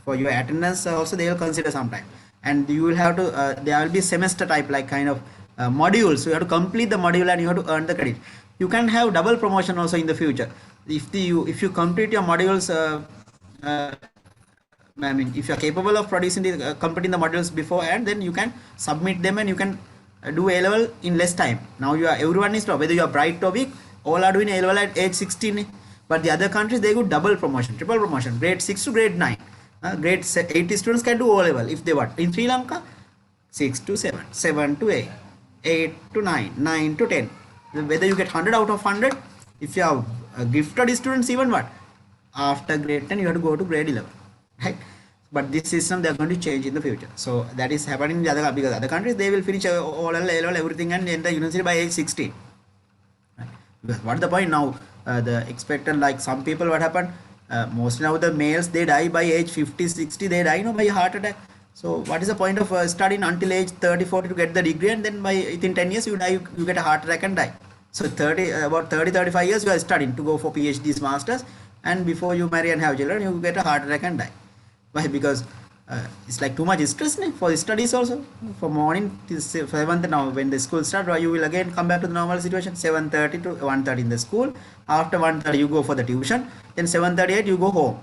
Speaker 1: for your attendance. Also they will consider sometime, and you will have to there will be semester type modules. So you have to complete the module and you have to earn the credit. You can have double promotion also in the future if you complete your modules. I mean, if you are capable of producing completing the modules beforehand, then you can submit them and you can do A level in less time. Now everyone is, whether you are bright or weak, all are doing A level at age 16. But the other countries, they go double promotion, triple promotion, grade 6 to grade 9. Grade 80 students can do O level if they want. In Sri Lanka, 6 to 7, 7 to 8, 8 to 9, 9 to 10. Whether you get 100 out of 100, if you have gifted students even what? After grade 10, you have to go to grade 11, right? But this system they are going to change in the future. So that is happening in the other, because other countries they will finish all level everything and enter university by age 16. Right? Because what is the point now? The expected, like some people, what happened? Mostly now the males they die by age 50, 60. They die by heart attack. So what is the point of studying until age 30, 40 to get the degree, and then by within 10 years you die, you get a heart attack and die. So about 30, 35 years you are studying to go for PhDs, masters, and before you marry and have children, you get a heart attack and die. Why? Because it's like too much stress for the studies also. For morning till 7th now, when the school start, you will again come back to the normal situation. 7:30 to 1:30 in the school. After 1:30 you go for the tuition. Then 7:38 you go home.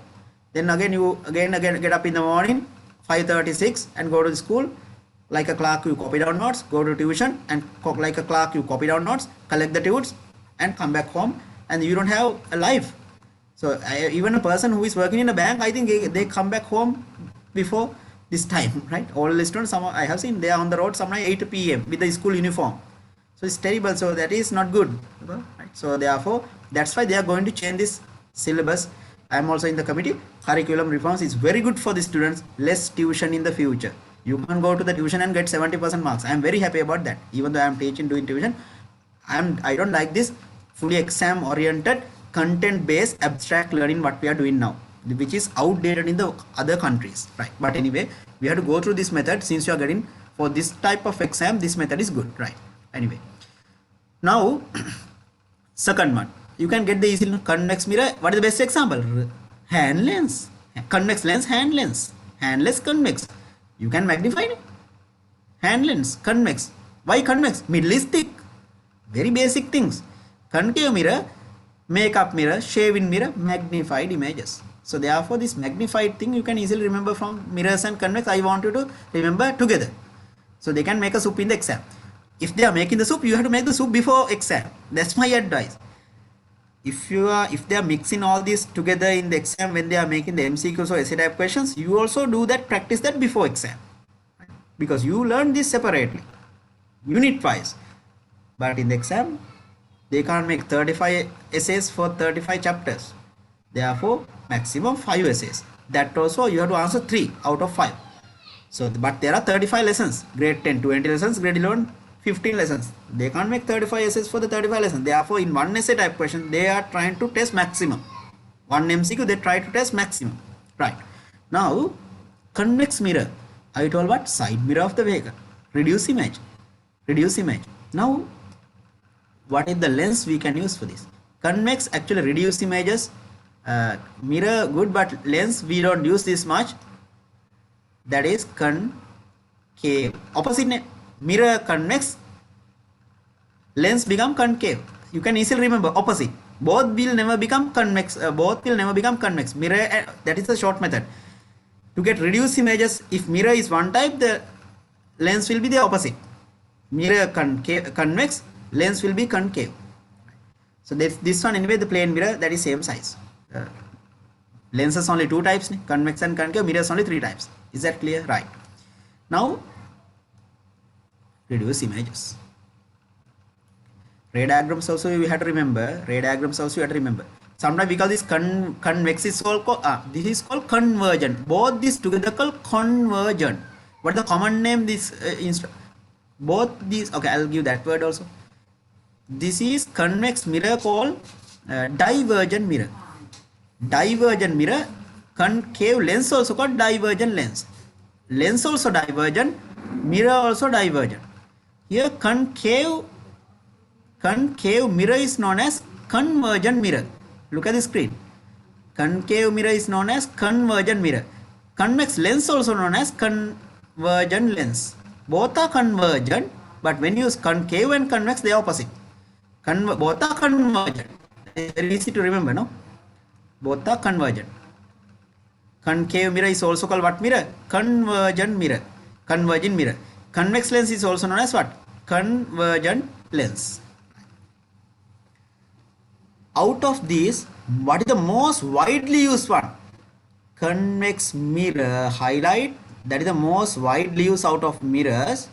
Speaker 1: Then again you again get up in the morning 5:36 and go to the school. Like a clerk you copy down notes, go to tuition, and like a clerk you copy down notes, collect the tudes, and come back home, and you don't have a life. So even a person who is working in a bank, I think they come back home before this time, right? All the students, some I have seen, they are on the road somewhere 8 p.m. with the school uniform. So it's terrible. So that is not good, right? So therefore, that's why they are going to change this syllabus. I am also in the committee. Curriculum reforms is very good for the students. Less tuition in the future. You can go to the tuition and get 70% marks. I am very happy about that. Even though I am teaching, doing tuition, I don't like this fully exam oriented, content based abstract learning what we are doing now, which is outdated in the other countries, right? But anyway, we have to go through this method. Since you are getting for this type of exam, this method is good, right? Anyway, now second one, you can get the easy convex mirror. What is the best example? Hand lens, convex lens, hand lens, handless convex. You can magnify it. Hand lens, convex. Why convex? Middle is thick. Very basic things. Concave mirror, makeup mirror, shaving mirror, magnified images. So therefore this magnified thing you can easily remember from mirrors and convex. I want you to remember together. So they can make a soup in the exam. If they are making the soup, you have to make the soup before exam. That's my advice. If they are mixing all this together in the exam when they are making the MCQs or essay type questions, you also do that, practice that before exam. Because you learn this separately, unit wise. But in the exam, they can't make 35 essays for 35 chapters. Therefore, maximum 5 essays. That also you have to answer 3 out of 5. So, but there are 35 lessons. Grade 10, 20 lessons. Grade 11, 15 lessons. They can't make 35 essays for the 35 lessons. Therefore, in one essay type question, they are trying to test maximum. One MCQ, they try to test maximum. Right. Now, convex mirror. I told what? Side mirror of the vehicle. Reduce image. Reduce image. Now, what is the lens we can use for this? Convex actually reduce images. Mirror good, but lens we don't use this much. That is concave. Opposite mirror convex, lens become concave. You can easily remember opposite. Both will never become convex. Both will never become convex. Mirror, that is the short method. To get reduced images, if mirror is one type, the lens will be the opposite. Mirror convex, lens will be concave. So this one anyway, the plane mirror, that is same size. Lenses only 2 types, convex and concave. Mirrors only 3 types. Is that clear? Right. Now, reduce images. Ray diagrams also you have to remember. Ray diagrams also you have to remember. Sometimes we call this convex is called this is called convergent. Both these together called convergent. What is the common name? This both these. Okay, I'll give that word also. This is convex mirror called divergent mirror. Divergent mirror. Concave lens also called divergent lens. Lens also divergent. Mirror also divergent. Here concave mirror is known as convergent mirror. Look at the screen. Concave mirror is known as convergent mirror. Convex lens also known as convergent lens. Both are convergent, but when you use concave and convex, they are opposite. Both are convergent. It's very easy to remember, no? Both are convergent. Concave mirror is also called what mirror? Convergent mirror. Convergent mirror. Convex lens is also known as what? Convergent lens. Out of these, what is the most widely used one? Convex mirror highlight. That is the most widely used out of mirrors.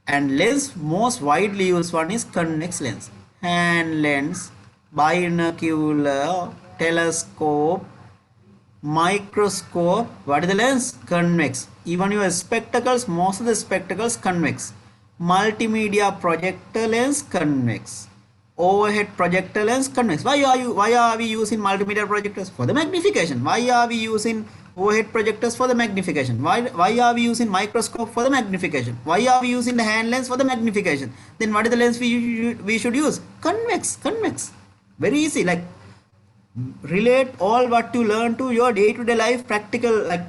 Speaker 1: And lens, most widely used one is convex lens. Hand lens, binocular, telescope, microscope. What is the lens? Convex. Even your spectacles, most of the spectacles convex. Multimedia projector lens, convex. Overhead projector lens, convex. Why are we using multimedia projectors? For the magnification. Why are we using overhead projectors? For the magnification. Why are we using microscope? For the magnification. Why are we using the hand lens? For the magnification. Then what is the lens we should use? Convex. Very easy. Like, relate all what you learn to your day-to-day life, practical, like,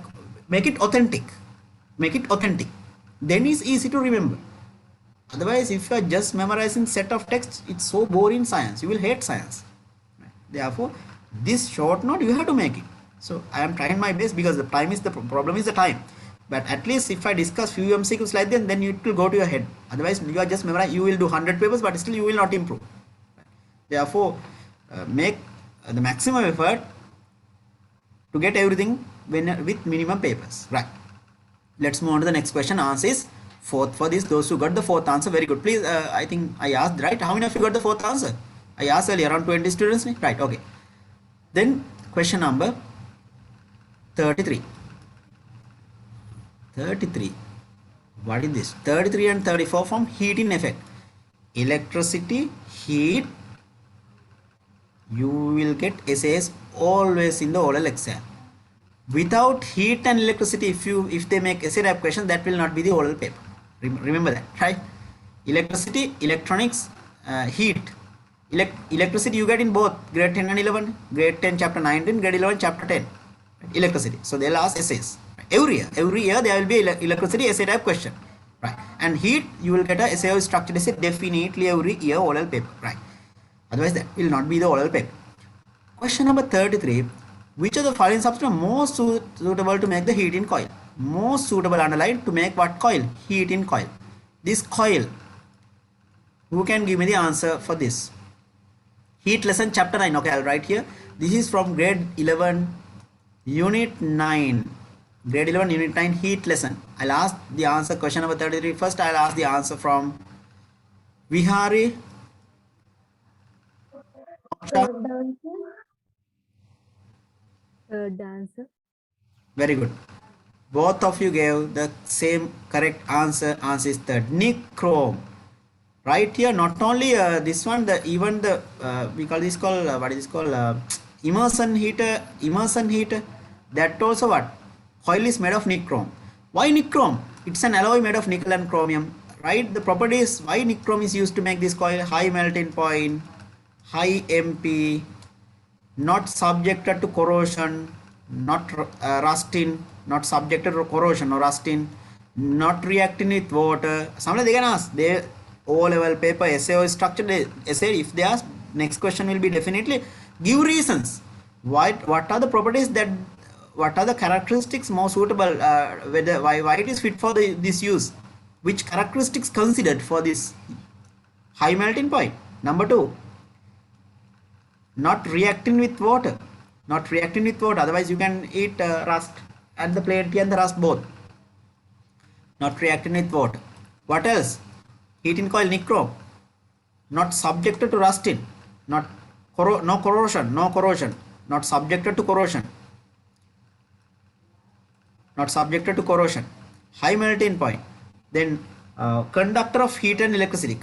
Speaker 1: make it authentic. Then it's easy to remember. Otherwise, if you are just memorizing set of texts, it's so boring science. You will hate science. Therefore, this short note you have to make it. So I am trying my best, because the time is the problem is the time. But at least if I discuss few MCQs like this, then it will go to your head. Otherwise, you are just memorizing. You will do 100 papers, but still you will not improve. Therefore, make the maximum effort to get everything with minimum papers. Right. Let's move on to the next question. Answer is fourth. For this, those who got the fourth answer, very good. Please, I think I asked, right? How many of you got the fourth answer? I asked earlier, around 20 students, right? Okay. Then question number 33. What is this? 33 and 34 from heating effect. Electricity, heat. You will get essays always in the oral exam. Without heat and electricity, if they make essay type question, that will not be the oral paper. Remember that, right? Electricity, electronics, heat. Electricity you get in both grade 10 and 11, grade 10 chapter 19, grade 11 chapter 10. Electricity. So they'll ask essays. Every year there will be electricity essay type question. Right. And heat, you will get a essay or structured essay definitely every year oral paper. Right. Otherwise that will not be the oral paper. Question number 33. Which of the following substance most suitable to make the heat-in coil? Most suitable, underline, to make what coil? Heat-in coil. This coil. Who can give me the answer for this? Heat lesson chapter 9. Okay, I'll write here. This is from grade 11 unit 9. Grade 11 unit 9 heat lesson. I'll ask the answer, question number 33. First I'll ask the answer from Vihari.
Speaker 7: Third answer.
Speaker 1: Very good. Both of you gave the same correct answer. Answer is third. Nichrome. Right here, not only this one, even the we call this called what is this called immersion heater. That also what? Coil is made of nichrome. Why nichrome? It's an alloy made of nickel and chromium. Right? The properties why nichrome is used to make this coil: high melting point, high MP, not subjected to corrosion, not rusting, not subjected to corrosion or rusting, not reacting with water. Sometimes they can ask, they O-level paper essay or structured essay, if they ask, next question will be definitely give reasons. What are the properties that, what are the characteristics more suitable, why it is fit for this use, which characteristics considered for this high melting point. Number 2, not reacting with water, otherwise you can eat rust at the plate and the rust both. Not reacting with water. What else? Heat-in coil nichrome, not subjected to rusting, no corrosion, not subjected to corrosion, high melting point. Then conductor of heat and electricity,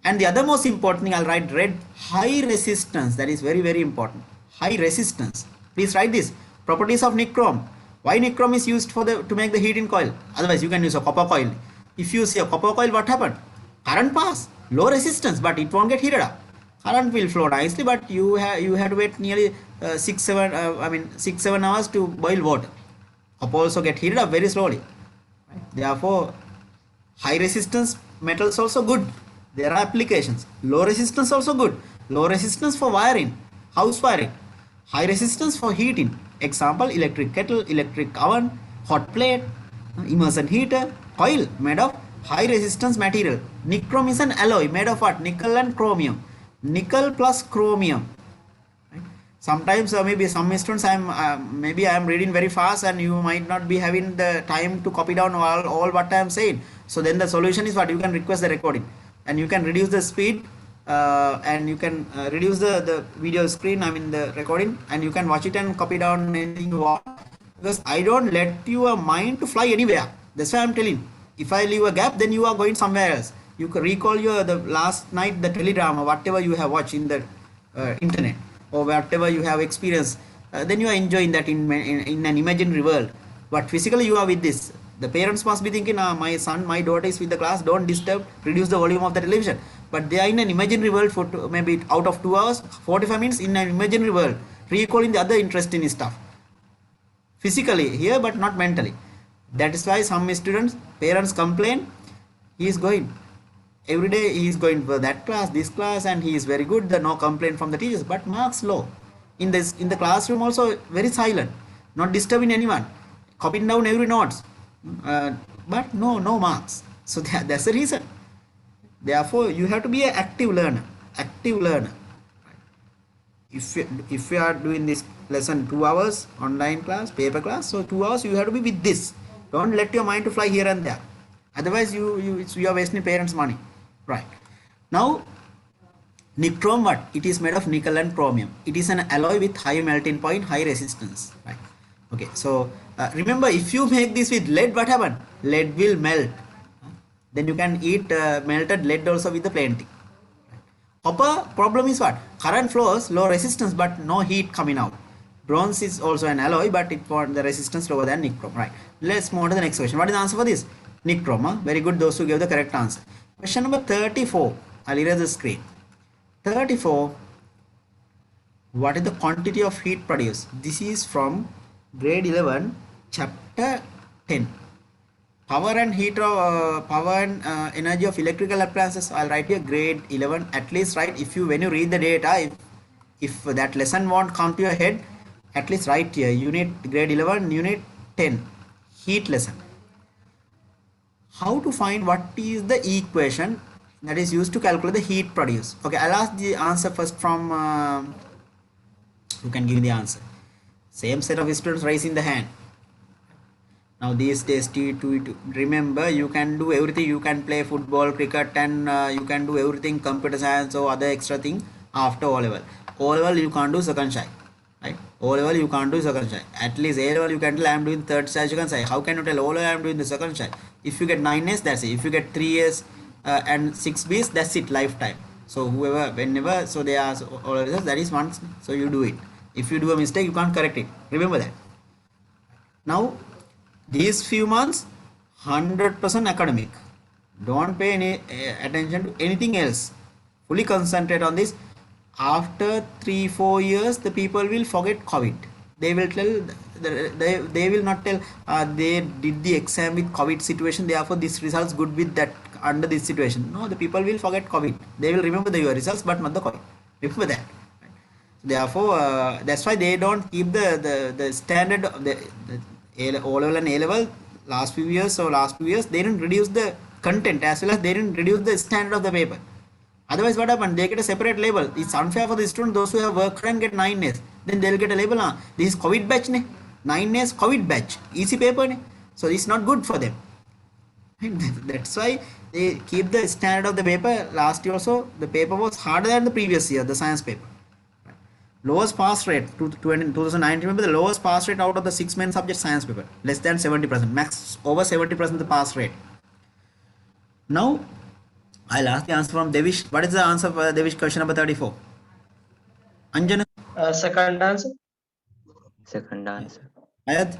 Speaker 1: and the other most important thing, I'll write red, high resistance. That is very, very important. High resistance. Please write this. Properties of nichrome. Why nichrome is used to make the heat-in coil? Otherwise you can use a copper coil. If you see a copper coil, what happened? Current pass, low resistance, but it won't get heated up. Current will flow nicely, but you have to wait nearly 6-7 hours to boil water. Copper also get heated up very slowly. Right? Therefore, high resistance metals also good. There are applications. Low resistance also good. Low resistance for wiring, house wiring. High resistance for heating. Example: electric kettle, electric oven, hot plate, immersion heater. Coil made of high resistance material. Nichrome is an alloy made of what? Nickel and chromium. Nickel plus chromium. Right? Sometimes maybe some students I am reading very fast and you might not be having the time to copy down all what I am saying. So then the solution is what? You can request the recording and you can reduce the speed and you can reduce the video screen, I mean the recording, and you can watch it and copy down anything you want, because I don't let your mind to fly anywhere. That's why I'm telling. If I leave a gap, then you are going somewhere else. You can recall the last night the teledrama, whatever you have watched in the internet, or whatever you have experienced. Then you are enjoying that in an imaginary world. But physically you are with this. The parents must be thinking, my son, my daughter is with the class, don't disturb, reduce the volume of the television. But they are in an imaginary world for maybe out of 2 hours, 45 minutes in an imaginary world, recalling the other interesting stuff. Physically here, but not mentally. That is why some students, parents complain, he is going. Every day he is going for that class, this class, and he is very good, the no complaint from the teachers, but marks low. In the classroom also very silent, not disturbing anyone, copying down every notes, but no marks. So that's the reason. Therefore you have to be an active learner. If you are doing this lesson 2 hours online class, paper class, so 2 hours you have to be with this. Don't let your mind to fly here and there, otherwise you are wasting parents money, right? Now nichrome, what it is made of? Nickel and chromium. It is an alloy with high melting point, high resistance, right? Okay, so remember, if you make this with lead, what happen? Lead will melt. Then you can eat melted lead also with the plain thing. Copper problem is what? Current flows, low resistance, but no heat coming out. Bronze is also an alloy, but it for the resistance lower than nichrome, right? Let's move on to the next question. What is the answer for this? Nichrome. Huh? Very good, those who gave the correct answer. Question number 34. I'll erase the screen. 34. What is the quantity of heat produced? This is from grade 11, chapter 10. Power and heat of power and energy of electrical appliances. I'll write here grade 11. At least write, if you when you read the data, if that lesson won't come to your head, at least write here unit grade 11, unit 10, heat lesson. How to find what is the equation that is used to calculate the heat produced? Okay, I'll ask the answer first from who can give me the answer. Same set of students raising the hand. Now these days, to remember, you can do everything. You can play football, cricket, and you can do everything, computer science or other extra thing after O level. O level you can't do second shy, right? O level you can't do second shy. At least A level you can tell I am doing third shy, second shy. How can you tell O level I am doing the second shy? If you get 9As, that's it. If you get 3As and 6Bs, that's it, lifetime. So whoever, whenever, so they are all results, that is once. So you do it. If you do a mistake, you can't correct it. Remember that. Now these few months 100% academic, don't pay any attention to anything else, fully concentrate on this. After 3-4 years the people will forget COVID. They will tell, they will not tell they did the exam with COVID situation, therefore this results good with that under this situation. No, the people will forget COVID. They will remember your results but not the COVID. Remember that. Therefore that's why they don't keep the standard of the O level and A level last few years, they didn't reduce the content as well as they didn't reduce the standard of the paper. Otherwise what happened? They get a separate label. It's unfair for the student, those who have worked and get 9As. Then they'll get a label, this is COVID batch, 9As COVID batch, easy paper. So it's not good for them. That's why they keep the standard of the paper. Last year also the paper was harder than the previous year, the science paper. Lowest pass rate, 2019, remember the lowest pass rate out of the 6 main subject science paper, less than 70%, max over 70% the pass rate. Now I'll ask the answer from Devish. What is the answer for Devish, question number 34? Anjana?
Speaker 4: Second answer.
Speaker 2: Second answer.
Speaker 1: Ayad?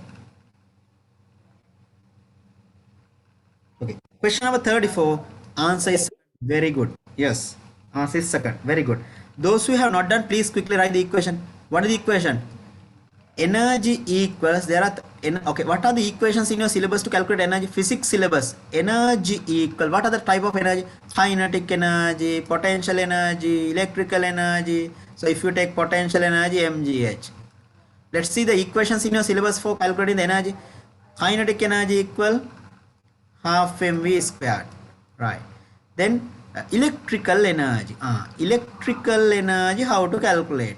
Speaker 1: Okay, question number 34, answer is very good. Yes, answer is second, very good. Those who have not done, please quickly write the equation. What is the equation? Energy equals, there are okay, what are the equations in your syllabus to calculate energy? Physics syllabus. Energy equal, what are the type of energy? Kinetic energy, potential energy, electrical energy. So if you take potential energy, mgh. Let's see the equations in your syllabus for calculating the energy. Kinetic energy equal half mv squared, right? Then electrical energy, electrical energy, how to calculate?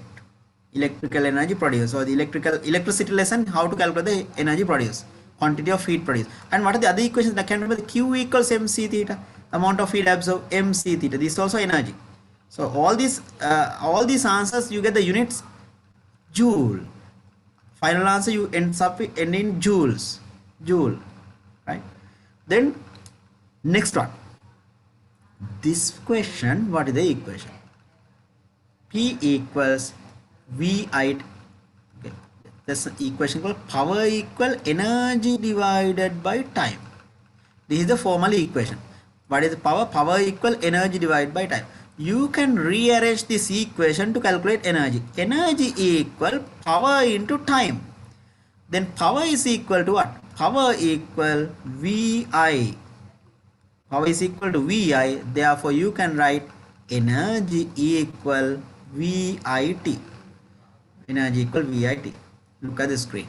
Speaker 1: Electrical energy produced, or the electricity lesson, how to calculate the energy produced, quantity of heat produced. And what are the other equations? I can remember the Q equals mc theta, amount of heat absorbed, mc theta. This is also energy. So all these answers you get the units joule. Final answer you end in joules, joule, right? Then next one. This question, what is the equation? P equals VI. Okay. That's the equation called power equal energy divided by time. This is the formal equation. What is the power? Power equal energy divided by time. You can rearrange this equation to calculate energy. Energy equal power into time. Then power is equal to what? Power equal VI. Power is equal to VI. Therefore, you can write energy equal VIT. Energy equal VIT. Look at the screen.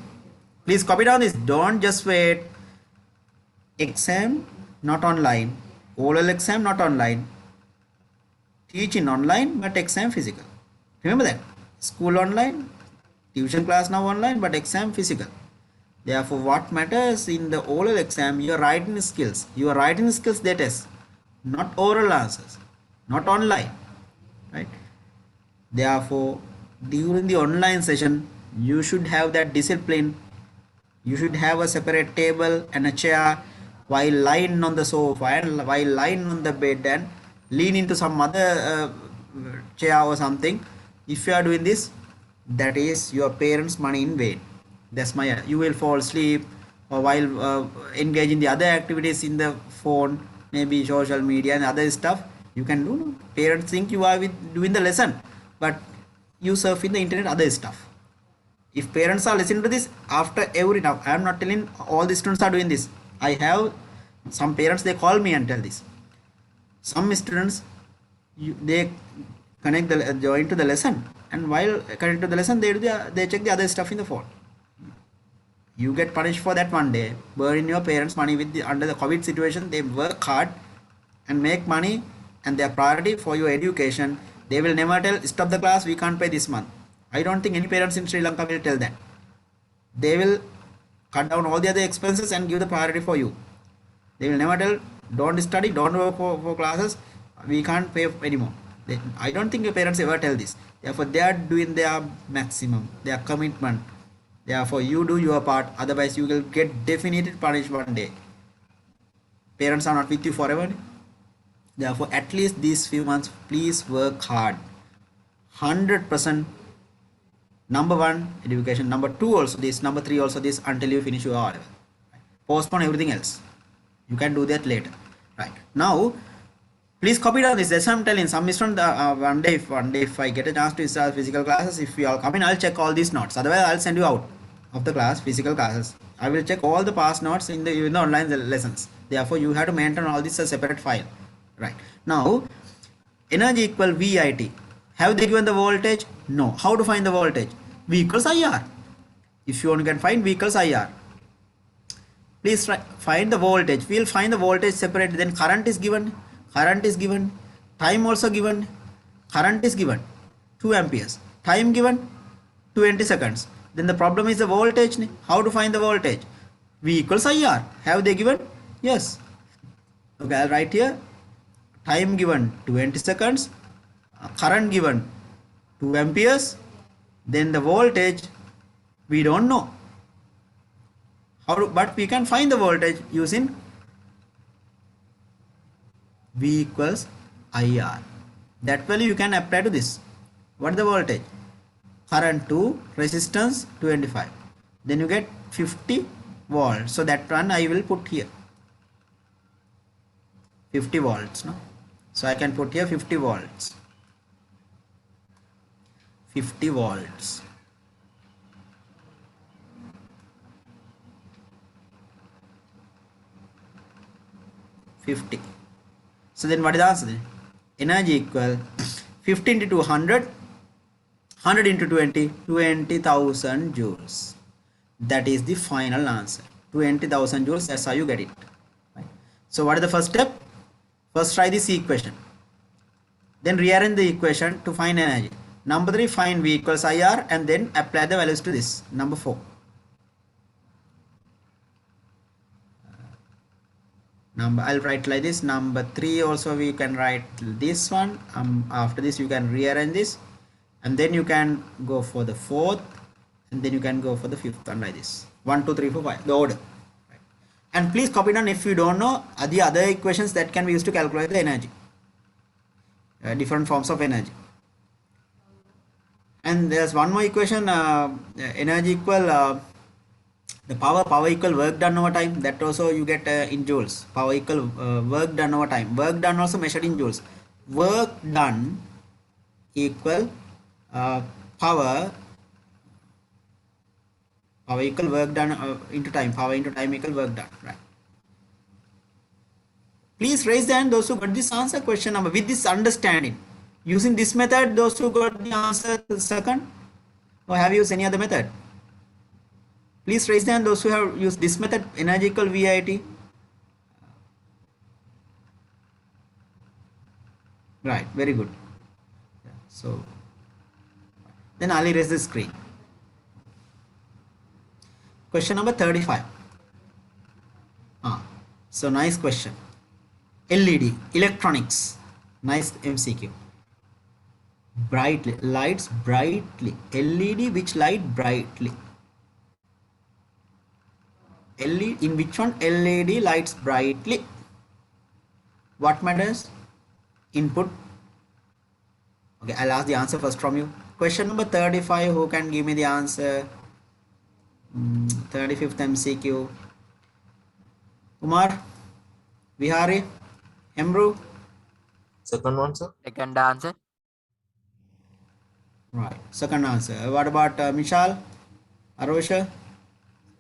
Speaker 1: Please copy down this. Don't just wait. Exam not online. Oral exam not online. Teaching online, but exam physical. Remember that. School online, tuition class now online, but exam physical. Therefore, what matters in the oral exam, your writing skills. Your writing skills they test, not oral answers, not online, right? Therefore, during the online session, you should have that discipline. You should have a separate table and a chair while lying on the sofa and while lying on the bed and lean into some other chair or something. If you are doing this, that is your parents' money in vain. That's my. You will fall asleep or while engage in the other activities in the phone, maybe social media and other stuff. You can do. Parents think you are doing the lesson, but you surf in the internet other stuff. If parents are listening to this after every now, I am not telling all the students are doing this. I have some parents, they call me and tell this. Some students they join to the lesson, and while connected to the lesson they check the other stuff in the phone. You get punished for that one day. Burn your parents' money under the COVID situation. They work hard and make money, and their priority for your education. They will never tell stop the class, we can't pay this month. I don't think any parents in Sri Lanka will tell that. They will cut down all the other expenses and give the priority for you. They will never tell don't study, don't work for classes, we can't pay anymore. I don't think your parents ever tell this. Therefore, they are doing their maximum, their commitment. Therefore, you do your part, otherwise you will get definitely punished one day. Parents are not with you forever. Therefore, at least these few months, please work hard. 100%. Number one, education. Number two, also this. Number three, also this, until you finish your R level. Postpone everything else. You can do that later. Right. Now, please copy down this. That's what I'm telling. Some students, one day if I get a chance to start physical classes, if you all come in, I'll check all these notes. Otherwise, I'll send you out of the class, physical classes. I will check all the past notes in the online lessons. Therefore, you have to maintain all this as a separate file. Right. Now, energy equal VIT. Have they given the voltage? No. How to find the voltage? V equals IR. If you only can find V equals IR. Please find the voltage. We'll find the voltage separate. Then current is given. Current is given. Time also given. Current is given. 2 amperes. Time given. 20 seconds. Then the problem is the voltage. How to find the voltage? V equals IR. Have they given? Yes. Okay, I'll write here. Time given 20 seconds. Current given 2 amperes. Then the voltage we don't know. But we can find the voltage using V equals IR. That value you can apply to this. What is the voltage? Current to resistance 25. Then you get 50 volts. So that one I will put here. 50 volts. No? So I can put here 50 volts. 50 volts. So then what is the answer then? Energy equal 50 into 200, 100 into 20, 20,000 joules. That is the final answer. 20,000 joules, that's how you get it. Right. So what is the first step? First try this equation. Then rearrange the equation to find energy. Number 3, find V equals IR and then apply the values to this. Number 4. number, I'll write like this. Number 3 also we can write this one. After this you can rearrange this, and then you can go for the 4th, and then you can go for the 5th one like this. 1 2 3 4 5, the order. Right. And please copy down if you don't know the other equations that can be used to calculate the energy, different forms of energy. And there's one more equation, energy equal the power equal work done over time. That also you get in joules. Power equal work done over time. Work done also measured in joules. Work done equal power equal work done into time. Power into time equal work done. Right. Please raise the hand those who got this answer question number with this understanding. Using this method, those who got the answer second, or have used any other method? Please raise the hand those who have used this method, energy equal VIT. Right, very good. So then I'll erase the screen. Question number 35. So nice question. LED, electronics. Nice MCQ. Brightly, lights brightly. LED which light brightly. LED, in which one LED lights brightly? What matters? Input. Okay, I'll ask the answer first from you. Question number 35, who can give me the answer? 35th MCQ. Kumar, Vihari, Emru.
Speaker 7: Second one, sir.
Speaker 4: Second answer.
Speaker 1: Right, second answer. What about Mishal, Arosha?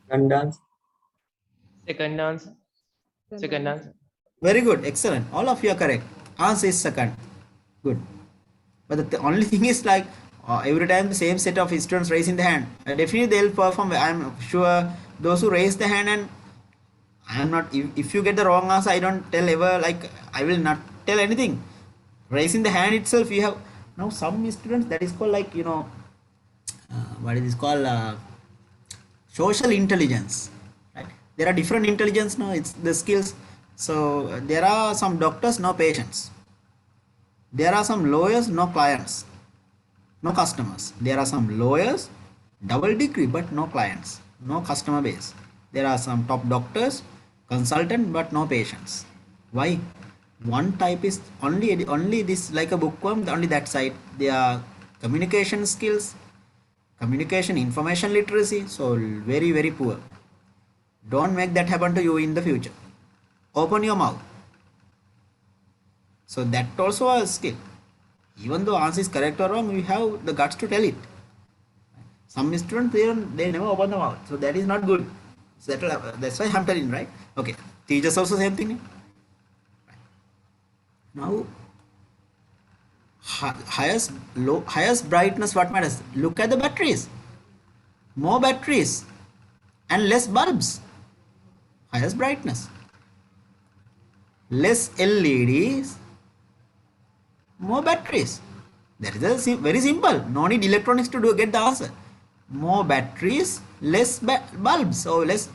Speaker 5: Second answer.
Speaker 4: Second answer. Second answer.
Speaker 1: Very good, excellent. All of you are correct. Answer is second. Good. But the only thing is like every time the same set of students raising the hand. Definitely they'll perform. I'm sure those who raise the hand, and I'm not. If you get the wrong answer, I don't tell ever. Like I will not tell anything. Raising the hand itself, you have now some students that is called like what is this called social intelligence. Right? There are different intelligence now. It's the skills. So there are some doctors, no patients. There are some lawyers, no clients, no customers. There are some lawyers, double degree, but no clients, no customer base. There are some top doctors, consultant, but no patients. Why? One type is only this like a bookworm, only that side. They are communication skills, communication, information literacy. So very, very poor. Don't make that happen to you in the future. Open your mouth. So that also a skill. Even though answer is correct or wrong, we have the guts to tell it. Some students they never open the mouth, so that is not good. So that's why I'm telling, right? Okay, teachers also same thing. Now highest brightness, what matters? Look at the batteries. More batteries and less bulbs. Highest brightness. Less LEDs, more batteries. That is very simple. No need electronics to get the answer. More batteries, less bulbs, or less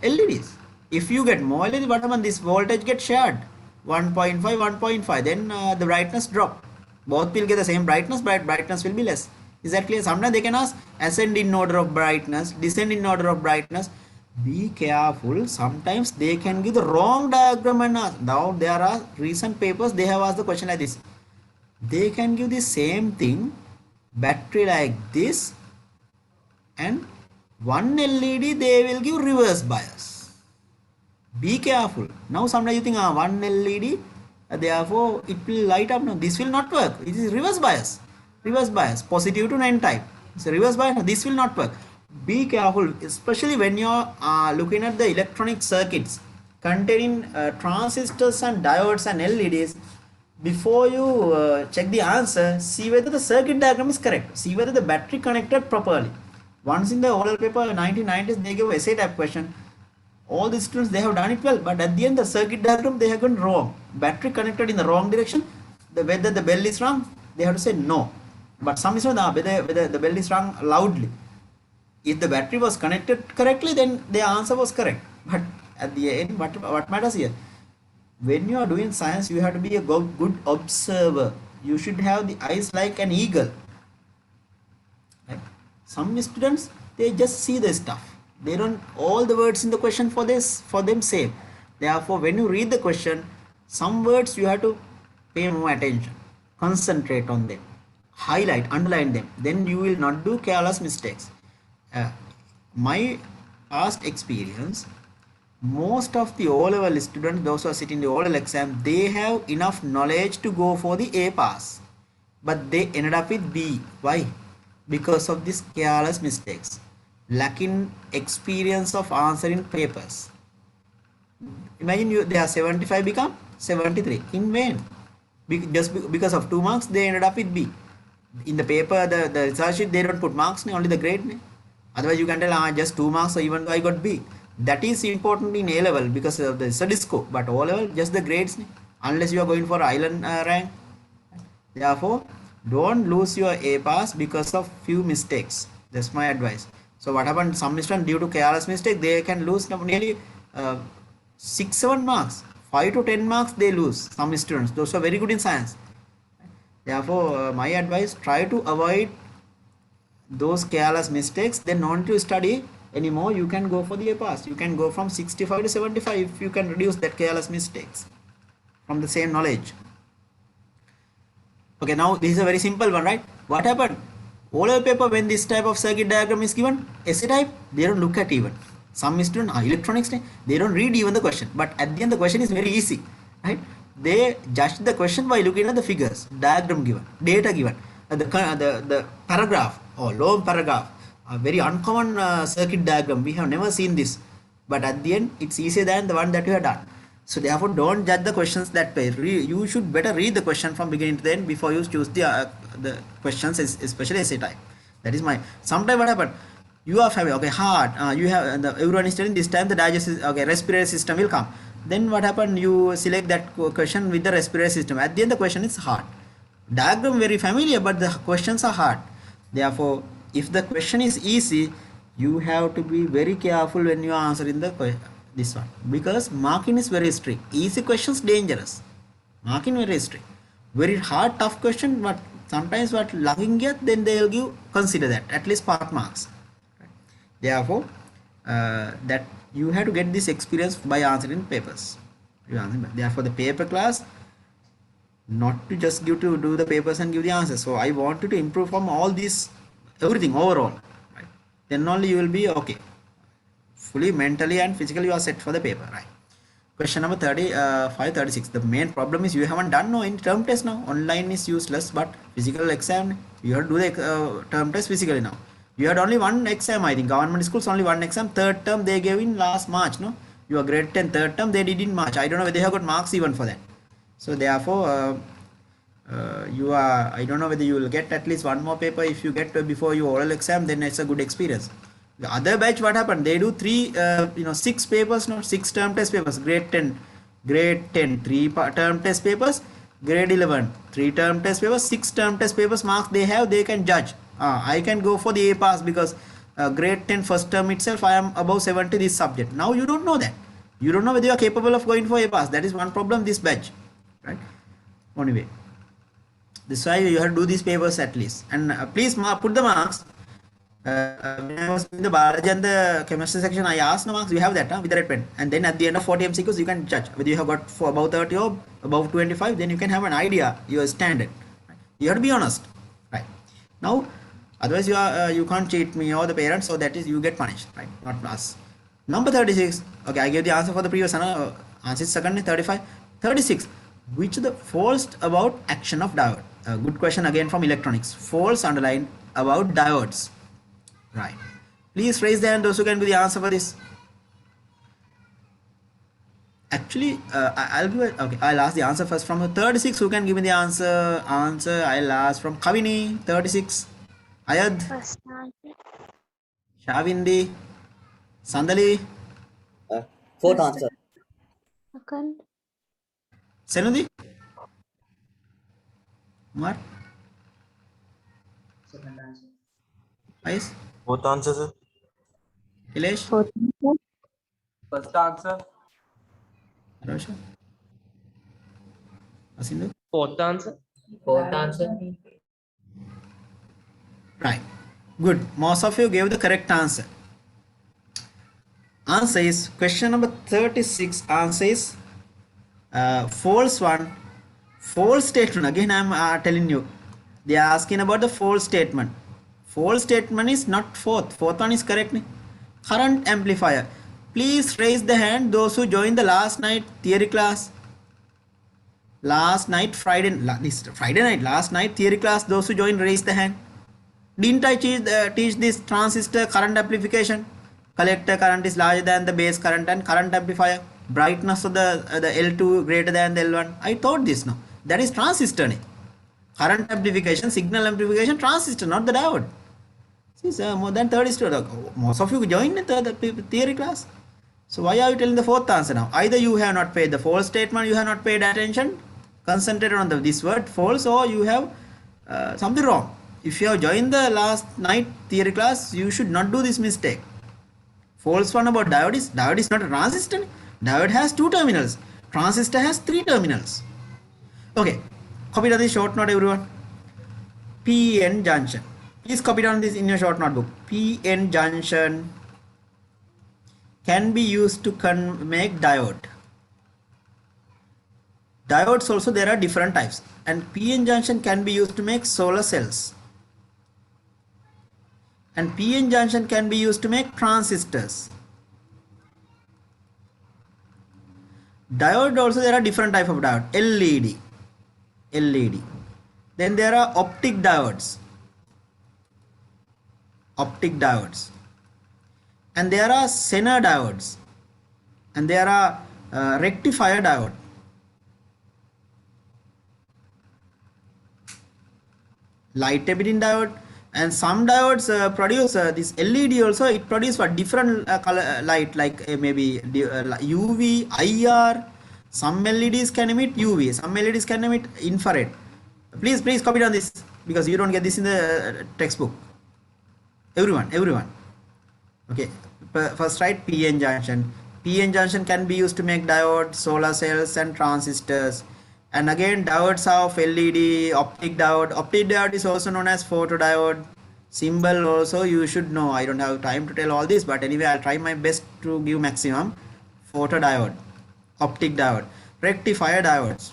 Speaker 1: LEDs. If you get more LEDs, what happens? This voltage gets shared. 1.5, 1.5. Then the brightness drop. Both will get the same brightness, but brightness will be less. Is that clear? Sometimes they can ask ascend in order of brightness, descend in order of brightness. Be careful. Sometimes they can give the wrong diagram and ask. Now there are recent papers, they have asked the question like this. They can give the same thing, battery like this, and one LED they will give reverse bias. Be careful. Now sometimes you think one LED, therefore it will light up. No, this will not work. It is reverse bias. Reverse bias, positive to N type. It's a reverse bias. This will not work. Be careful, especially when you're looking at the electronic circuits containing transistors and diodes and LEDs. Before you check the answer, see whether the circuit diagram is correct. See whether the battery connected properly. Once in the oral paper 1990s, they gave essay type question. All the students, they have done it well, but at the end the circuit diagram they have gone wrong. Battery connected in the wrong direction. Whether the bell is rung, they have to say no. But some is not whether the bell is rung loudly. If the battery was connected correctly, then the answer was correct. But at the end, what matters here? When you are doing science, you have to be a good observer. You should have the eyes like an eagle. Right? Some students, they just see the stuff. They don't all the words in the question for them same. Therefore, when you read the question, some words you have to pay more attention, concentrate on them, highlight, underline them. Then you will not do careless mistakes. My past experience, most of the O-level students, those who are sitting in the O-level exam, they have enough knowledge to go for the A pass, but they ended up with B. Why? Because of these careless mistakes, lacking experience of answering papers. Imagine they are 75 become 73 in vain. Because of 2 marks, they ended up with B. In the paper, the result sheet, they don't put marks, only the grade. Otherwise, you can tell just 2 marks, or even though I got B. That is important in A level because of the study scope, but O level, just the grades, unless you are going for island rank. Therefore, don't lose your A pass because of few mistakes. That's my advice. So what happened? Some students, due to careless mistake, they can lose nearly 6-7 marks, 5 to 10 marks they lose. Some students, those are very good in science. Therefore, my advice: try to avoid those careless mistakes. Then not to study anymore. You can go for the A pass. You can go from 65 to 75 if you can reduce that careless mistakes from the same knowledge. Okay, now this is a very simple one, right? What happened? O-level paper, when this type of circuit diagram is given, essay type, they don't look at even. Some students, electronics, they don't read even the question. But at the end, the question is very easy, right? They judge the question by looking at the figures, diagram given, data given, the paragraph or long paragraph, a very uncommon circuit diagram. We have never seen this, but at the end, it's easier than the one that you have done. So therefore, don't judge the questions that way. You should better read the question from beginning to end before you choose the questions, especially essay type. That is my. Sometimes what happened? You are having heart. You have everyone is telling this time the digestive respiratory system will come. Then what happened? You select that question with the respiratory system. At the end, the question is heart. Diagram very familiar, but the questions are hard. Therefore, if the question is easy, you have to be very careful when you are answering this one, because marking is very strict. Easy questions dangerous, marking very strict. Very hard tough question, but sometimes what lacking get, then they will give, consider that at least part marks. Therefore, that you have to get this experience by answering papers. Therefore, the paper class, not to just do the papers and give the answers. So I want you to improve from all these, everything overall, right? Then only you will be okay, fully mentally and physically you are set for the paper, right? Question number 36. The main problem is you haven't done in term test now. Online is useless, but physical exam, you have to do the term test physically now. You had only one exam, I think. Government schools only one exam. Third term they gave in last March, no? Your grade 10 third term they did in March. I don't know whether they have got marks even for that. So therefore, you are, I don't know whether you will get at least one more paper. If you get before your oral exam, then it's a good experience. The other batch, what happened? They do 6 papers, no, 6 term test papers. Grade 10, 3 term test papers. Grade 11, 3 term test papers, 6 term test papers. Marks they have, they can judge. I can go for the A pass because grade 10 first term itself I am above 70 this subject. Now you don't know that. You don't know whether you are capable of going for A pass. That is one problem this batch, right? Anyway, this is why you have to do these papers at least. And please put the marks. When I was in the biology and the chemistry section, I asked the marks. You have that with the red pen. And then at the end of 40 MCQs, you can judge whether you have got for above 30 or above 25. Then you can have an idea your standard. Right? You have to be honest, right? Now, otherwise you can't cheat me or the parents, so that is you get punished, right? Not us. Number 36. Okay, I gave the answer for the previous answer. Answer is second. 35. 36. Which the false about action of diode? Good question again from electronics. False underline about diodes. Right. Please raise the hand those who can do the answer for this. Actually, I'll give it. Okay, I'll ask the answer first from the 36. Who can give me the answer? I'll ask from Kavini. 36. Ayad.
Speaker 8: First answer.
Speaker 1: Shavindi. Sandali.
Speaker 5: Fourth answer.
Speaker 8: Second.
Speaker 1: Senudi. Kumar.
Speaker 5: Second answer.
Speaker 1: Ais.
Speaker 7: Fourth answer, sir.
Speaker 1: Ilesh.
Speaker 8: Fourth answer.
Speaker 4: First answer.
Speaker 1: Roshan? Asindu?
Speaker 4: Fourth answer.
Speaker 2: Fourth answer.
Speaker 1: Right. Good. Most of you gave the correct answer. Answer is question number 36. Answer is false one. False statement. Again, I am telling you. They are asking about the false statement. False statement is not fourth. Fourth one is correct. Ne? Current amplifier. Please raise the hand those who joined the last night theory class. Last night, Friday night, last night theory class, those who joined, raise the hand. Didn't I teach this transistor current amplification? Collector current is larger than the base current and current amplifier. Brightness of the L2 greater than the L1. I taught this now. That is transistor. Ne? Current amplification, signal amplification, transistor, not the diode. See, more than 30 students. Most of you joined the theory class. So why are you telling the fourth answer now? Either you have not paid the false statement, you have not paid attention, concentrated on this word false, or you have something wrong. If you have joined the last night theory class, you should not do this mistake. False one about diode is not a transistor. Diode has 2 terminals. Transistor has 3 terminals. Okay, copy down this short note, everyone. PN junction. Please copy down this in your short notebook. PN junction can be used to make diode. Diodes also there are different types, and PN junction can be used to make solar cells, and PN junction can be used to make transistors. Diode also there are different type of diode. LED. Then there are optic diodes, and there are Zener diodes, and there are rectifier diode. Light emitting diode, and some diodes produce this LED also. It produces for different color light, like maybe UV, IR. Some LEDs can emit UV, some LEDs can emit infrared. Please copy down this, because you don't get this in the textbook. Everyone. Okay, first write PN junction. PN junction can be used to make diodes, solar cells, and transistors. And again, diodes of LED, optic diode. Optic diode is also known as photodiode. Symbol also you should know. I don't have time to tell all this, but anyway, I'll try my best to give maximum. Photodiode, optic diode, rectifier diodes.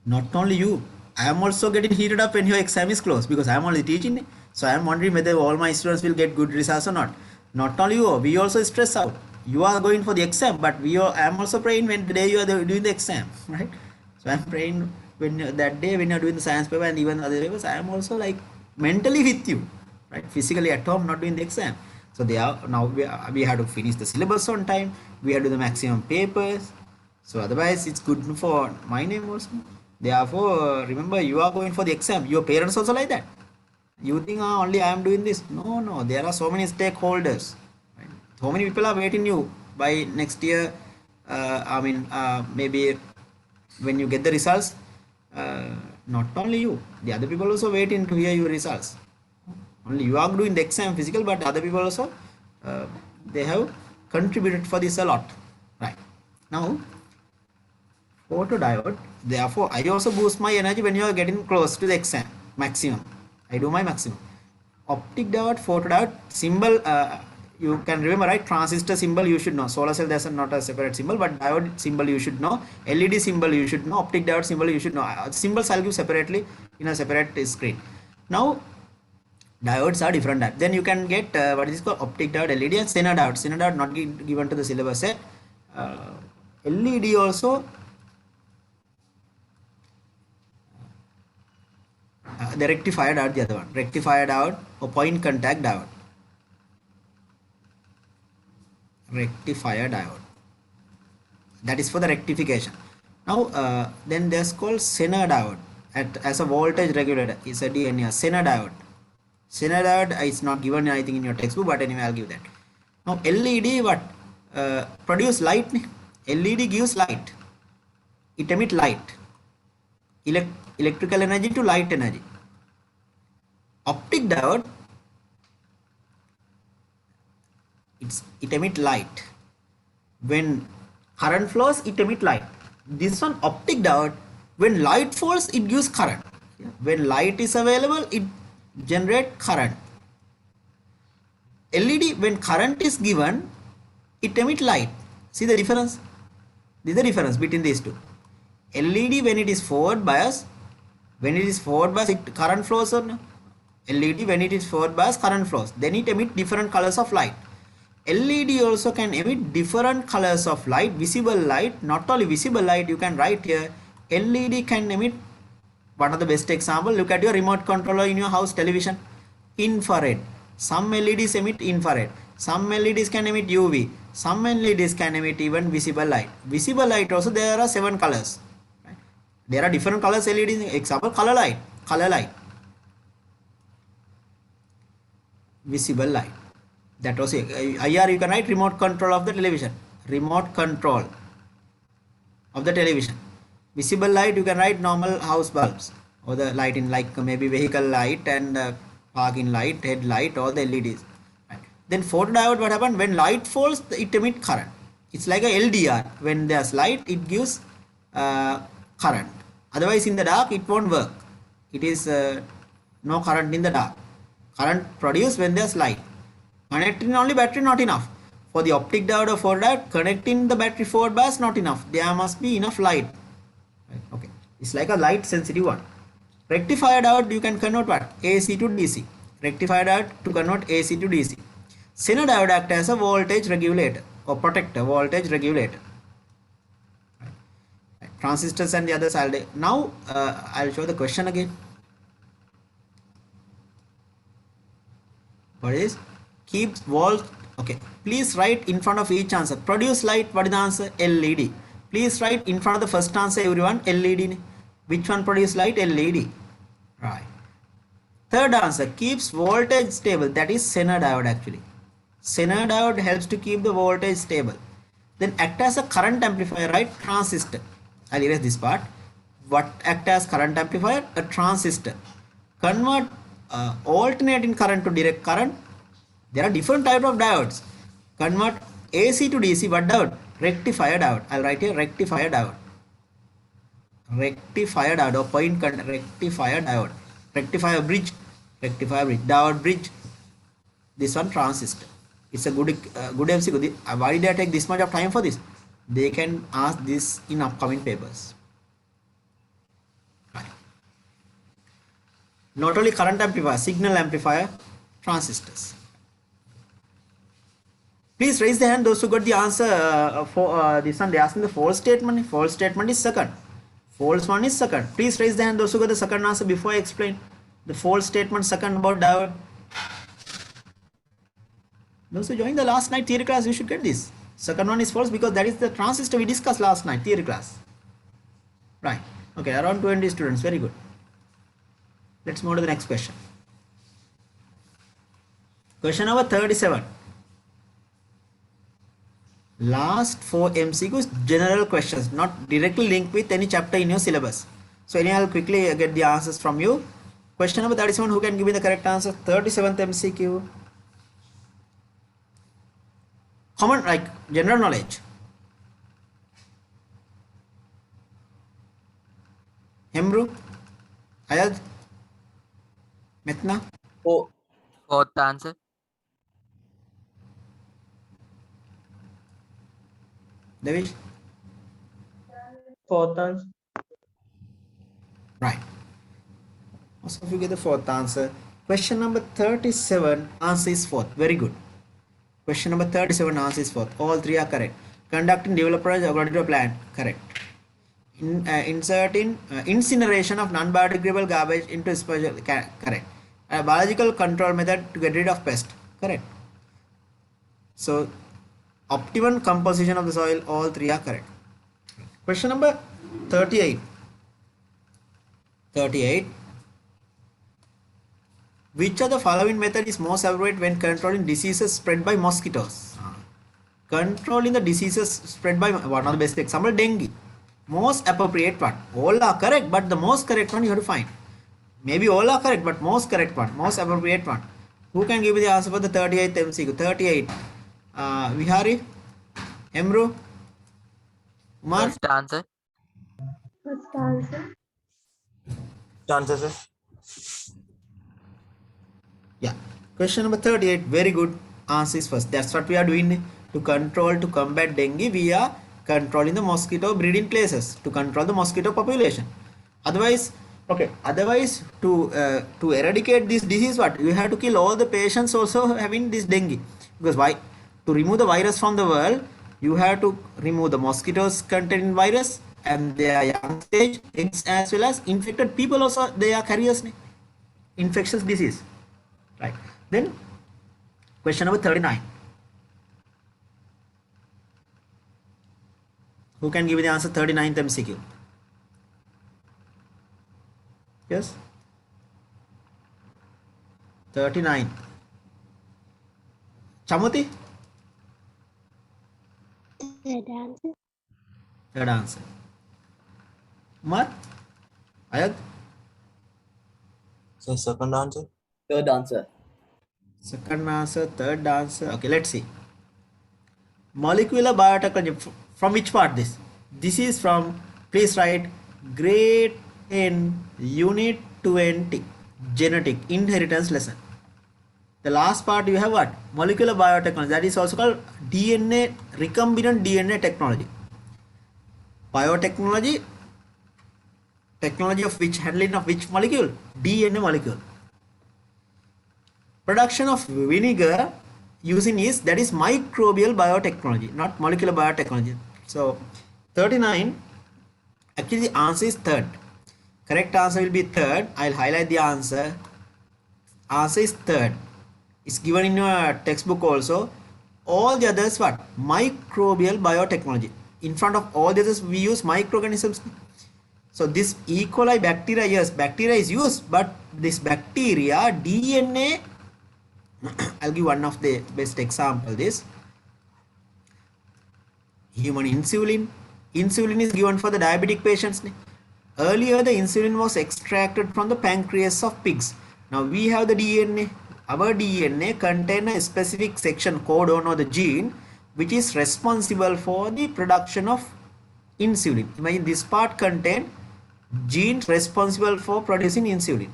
Speaker 1: Not only you, I am also getting heated up when your exam is close, because I am only teaching. So I am wondering whether all my students will get good results or not. Not only you, we also stress out. You are going for the exam, but I am also praying when the day you are doing the exam, right? So I am praying that day when you are doing the science paper and even other papers, I am also like mentally with you, right? Physically at home, not doing the exam. So now we have to finish the syllabus on time. We have to do the maximum papers. So otherwise, it's good for my name also. Therefore, remember, you are going for the exam. Your parents also like that. You think only I am doing this? No. There are so many stakeholders. Right? So many people are waiting you by next year. Maybe when you get the results, not only you, the other people also waiting to hear your results. Only you are doing the exam physical, but other people also they have contributed for this a lot. Right now, photodiode. Therefore, I also boost my energy when you are getting close to the exam maximum. I do my maximum. Optic diode, photodiode symbol. You can remember, right? Transistor symbol you should know. Solar cell, there's not a separate symbol, but diode symbol you should know. LED symbol you should know. Optic diode symbol you should know. Symbols I'll give separately in a separate screen. Now, diodes are different types. Then you can get what is called optic diode, LED, and Zener diode. Zener diode not given to the syllabus set. LED also. The rectifier diode, the other one. Rectifier diode or point contact diode. Rectifier diode. That is for the rectification. Now, then there's called Zener diode as a voltage regulator. Is a DNA. Zener diode. Zener diode is not given, I think, in your textbook, but anyway, I'll give that. Now, LED what? Produce light. LED gives light. It emits light. Electrical energy to light energy. Optic diode, it emit light. When current flows, it emit light. This one optic diode, when light falls, it gives current. When light is available, it generate current. LED, when current is given, it emit light. See the difference? This is the difference between these two. LED, when it is forward bias, it current flows on. LED, when it is forward bias, current flows. Then it emit different colors of light. LED also can emit different colors of light, visible light. Not only visible light, you can write here. LED can emit, one of the best example, look at your remote controller in your house television. Infrared. Some LEDs emit infrared. Some LEDs can emit UV. Some LEDs can emit even visible light. Visible light also, there are 7 colors. Right? There are different colors LEDs. Example, color light. Visible light. That was it. IR, you can write remote control of the television. Remote control of the television. Visible light, you can write normal house bulbs or the light in, like maybe vehicle light and parking light, headlight, or the LEDs. Right. Then photodiode, what happened? When light falls, it emits current. It's like a LDR. When there's light, it gives current. Otherwise, in the dark, it won't work. It is no current in the dark. Current produced when there's light. Connecting only battery, not enough. For the optic diode or photodiode, connecting the battery forward bias, not enough. There must be enough light. Right. Okay, it's like a light sensitive one. Rectifier diode, you can convert what? AC to DC. Rectifier diode to convert AC to DC. Zener diode act as a voltage regulator or protector, voltage regulator. Right. Transistors and the others now I'll show the question again. What is? Keeps volt. Okay, please write in front of each answer. Produce light, what is the answer? LED. Please write in front of the first answer, everyone, LED. Which one produce light? LED. Right. Third answer, keeps voltage stable. That is Zener diode actually. Zener diode helps to keep the voltage stable. Then act as a current amplifier, right? Transistor. I'll erase this part. What act as current amplifier? A transistor. Convert alternating current to direct current. There are different type of diodes. Convert AC to DC. What diode? Rectifier diode. I'll write here rectifier diode. Rectifier diode or point current. Rectifier diode. Rectifier bridge. Diode bridge. This one transistor. It's a good MCQ. Why did I take this much of time for this? They can ask this in upcoming papers. Right. Not only current amplifier, signal amplifier, transistors. Please raise the hand those who got the answer for this one. They asking the false statement. False statement is second. False one is second. Please raise the hand those who got the second answer before I explain the false statement second about diode. Those who joined the last night theory class, you should get this. Second one is false because that is the transistor we discussed last night theory class. Right. Okay, around 20 students. Very good. Let's move to the next question. Question number 37. Last 4 MCQs, general questions, not directly linked with any chapter in your syllabus. So anyhow, I'll quickly get the answers from you. Question number 37, who can give me the correct answer? 37th MCQ. Common, like general knowledge. Hemru, Ayad, Metna.
Speaker 5: Four.
Speaker 4: Fourth answer.
Speaker 1: Devish.
Speaker 4: Fourth answer.
Speaker 1: Right. Most of you get the fourth answer. Question number 37, answer is fourth. Very good. Question number 37, answer is fourth. All three are correct. Conducting developers according to a plan. Correct. Inserting incineration of non-biodegradable garbage into special. Correct. A biological control method to get rid of pest. Correct. So optimum composition of the soil, all three are correct. Question number 38. 38. Which of the following method is most appropriate when controlling diseases spread by mosquitoes? Controlling the diseases spread by one of the best example, dengue. Most appropriate one. All are correct, but the most correct one you have to find. Maybe all are correct, but most correct one, most appropriate one. Who can give me the answer for the 38th MCQ? 38. Vihari, Emru, Umar.
Speaker 4: First answer.
Speaker 8: First answer.
Speaker 7: First answer, sir.
Speaker 1: Yeah. Question number 38. Very good. Answer is first. That's what we are doing to combat dengue. We are controlling the mosquito breeding places to control the mosquito population. Otherwise, to eradicate this disease, what you have to kill all the patients also having this dengue. Because why? To remove the virus from the world, you have to remove the mosquitoes containing virus and their young stage eggs as well as infected people also. They are carriers, infectious disease. Right. Then question number 39. Who can give me the answer? 39th MCQ. Yes. 39. Chamuti?
Speaker 8: Third answer.
Speaker 1: Third answer. Umar? Ayad?
Speaker 7: Sir, second answer.
Speaker 5: Third answer.
Speaker 1: Second answer, third answer. Okay, let's see. Molecular biotechnology. From which part this? This is from, please write, grade in unit 20, genetic inheritance lesson. The last part you have what? Molecular biotechnology. That is also called DNA, recombinant DNA technology. Biotechnology, technology of which, handling of which molecule? DNA molecule. Production of vinegar using yeast, that is microbial biotechnology, not molecular biotechnology. So 39, actually the answer is third. Correct answer will be third. I'll highlight the answer. Answer is third. It's given in your textbook also. All the others what? Microbial biotechnology. In front of all the others we use microorganisms. So this E. coli bacteria, yes, bacteria is used, but this bacteria DNA, I'll give one of the best example. This human insulin. Insulin is given for the diabetic patients. Earlier the insulin was extracted from the pancreas of pigs. Now we have the DNA. Our DNA contain a specific section, codon or the gene, which is responsible for the production of insulin. Imagine this part contain genes responsible for producing insulin.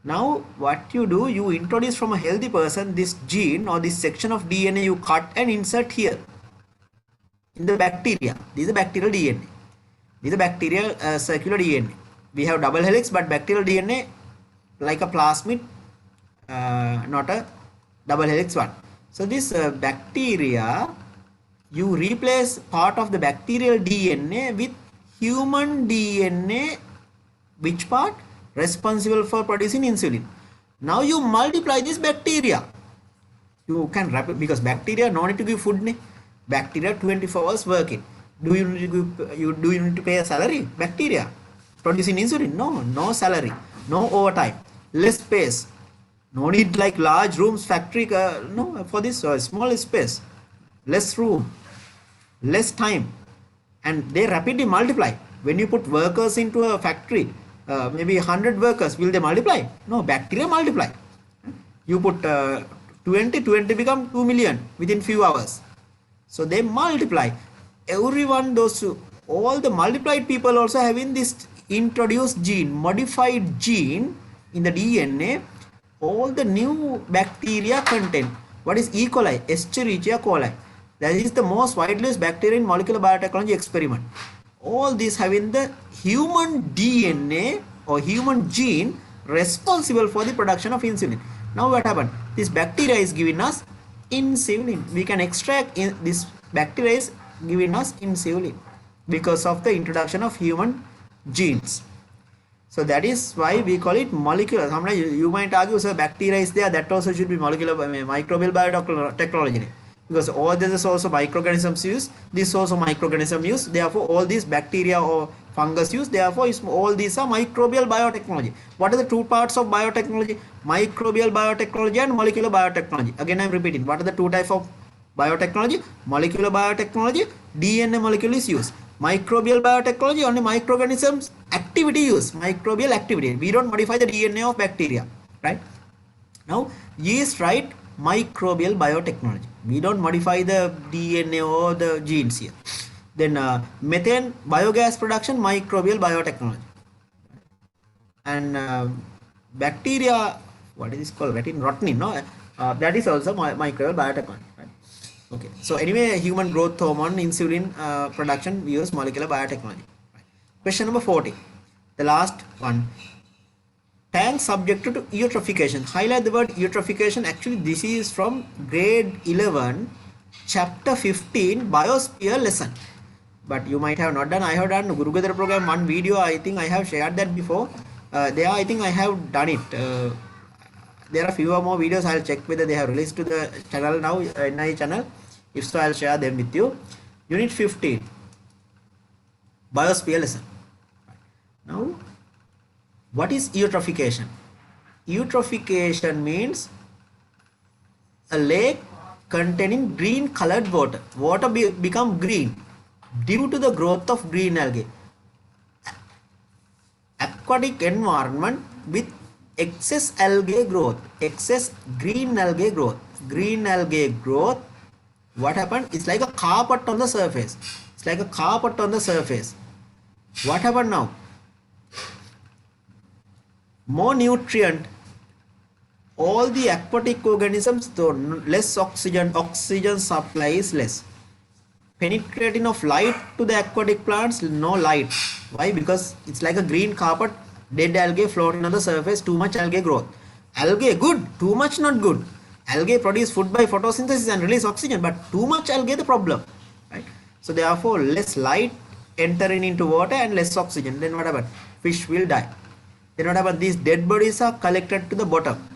Speaker 1: Now what you do, you introduce from a healthy person this gene or this section of DNA, you cut and insert here in the bacteria. This is a bacterial DNA. This is a bacterial circular DNA. We have double helix, but bacterial DNA like a plasmid, not a double helix one. So this bacteria, you replace part of the bacterial DNA with human DNA. Which part? Responsible for producing insulin. Now you multiply this bacteria. You can rapid, because bacteria no need to give food. Bacteria 24 hours working. Do you need to pay a salary? Bacteria producing insulin? No salary, no overtime, less space. No need like large rooms, factory. No, for this small space, less room, less time, and they rapidly multiply. When you put workers into a factory, maybe 100 workers, will they multiply? No, bacteria multiply. You put 20 become 2 million within few hours. So they multiply. Everyone, all the multiplied people also having this introduced gene, modified gene in the DNA. All the new bacteria contain what is E. coli, Escherichia coli. That is the most widely used bacteria in molecular biotechnology experiment. All these having the human DNA or human gene responsible for the production of insulin. Now what happened? This bacteria is giving us insulin. We can extract this bacteria is giving us insulin because of the introduction of human genes. So that is why we call it molecular. You might argue, sir, bacteria is there, that also should be molecular microbial biotechnology. Because all this is also microorganisms use, this also microorganism use, therefore all these bacteria or fungus use, therefore all these are microbial biotechnology. What are the two parts of biotechnology? Microbial biotechnology and molecular biotechnology. Again I am repeating, what are the two types of biotechnology? Molecular biotechnology, DNA molecule is used. Microbial biotechnology, only microorganisms activity use, microbial activity. We don't modify the DNA of bacteria, right? Now yeast, right? Microbial biotechnology. We don't modify the DNA or the genes here. Then methane, biogas production, microbial biotechnology. And bacteria, what is this called? Rotenin, no? That is also microbial biotechnology. Right? Okay. So anyway, human growth hormone, insulin production, we use molecular biotechnology. Right. Question number 40. The last one. Tank subjected to eutrophication. Highlight the word eutrophication. Actually, this is from grade 11, chapter 15, biosphere lesson. But you might have not done. I have done Gurugadara program one video. I think I have shared that before. There, I think I have done it. There are fewer more videos. I'll check whether they have released to the channel now, NI channel. If so, I'll share them with you. Unit 15, biosphere lesson. Now, what is eutrophication? Eutrophication means a lake containing green colored water. Water become green due to the growth of green algae. Aquatic environment with excess algae growth, excess green algae growth. Green algae growth, what happened? It's like a carpet on the surface. It's like a carpet on the surface. What happened now? More nutrient, all the aquatic organisms, though less oxygen supply is less. Penetrating of light to the aquatic plants, no light. Why? Because it's like a green carpet, dead algae floating on the surface, too much algae growth. Algae good, too much not good. Algae produce food by photosynthesis and release oxygen, but too much algae the problem. Right? So therefore less light entering into water and less oxygen. Then what happens? Fish will die. Then what happens? These dead bodies are collected to the bottom.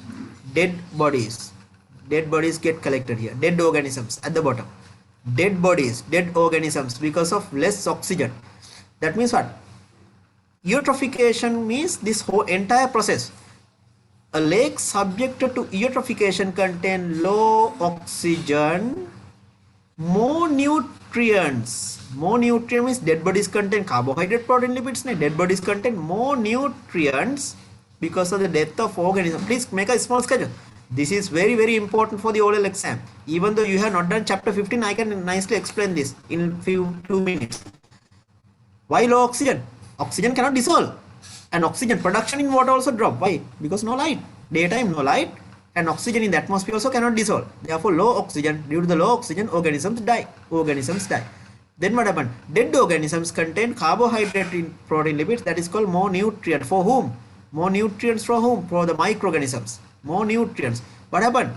Speaker 1: Dead bodies get collected here. Dead organisms at the bottom. Dead bodies, dead organisms because of less oxygen. That means what? Eutrophication means this whole entire process. A lake subjected to eutrophication contain low oxygen, more nutrients. More nutrients means dead bodies contain carbohydrate, protein, lipids. Dead bodies contain more nutrients because of the death of organism. Please make a small schedule. This is very, very important for the oral exam. Even though you have not done chapter 15, I can nicely explain this in 2 minutes. Why low oxygen? Oxygen cannot dissolve. And oxygen production in water also drop. Why? Because no light. Daytime no light. And oxygen in the atmosphere also cannot dissolve. Therefore low oxygen. Due to the low oxygen, organisms die. Then what happened? Dead organisms contain carbohydrate, protein, lipids. That is called more nutrient. For whom? More nutrients for whom? For the microorganisms. More nutrients. What happened?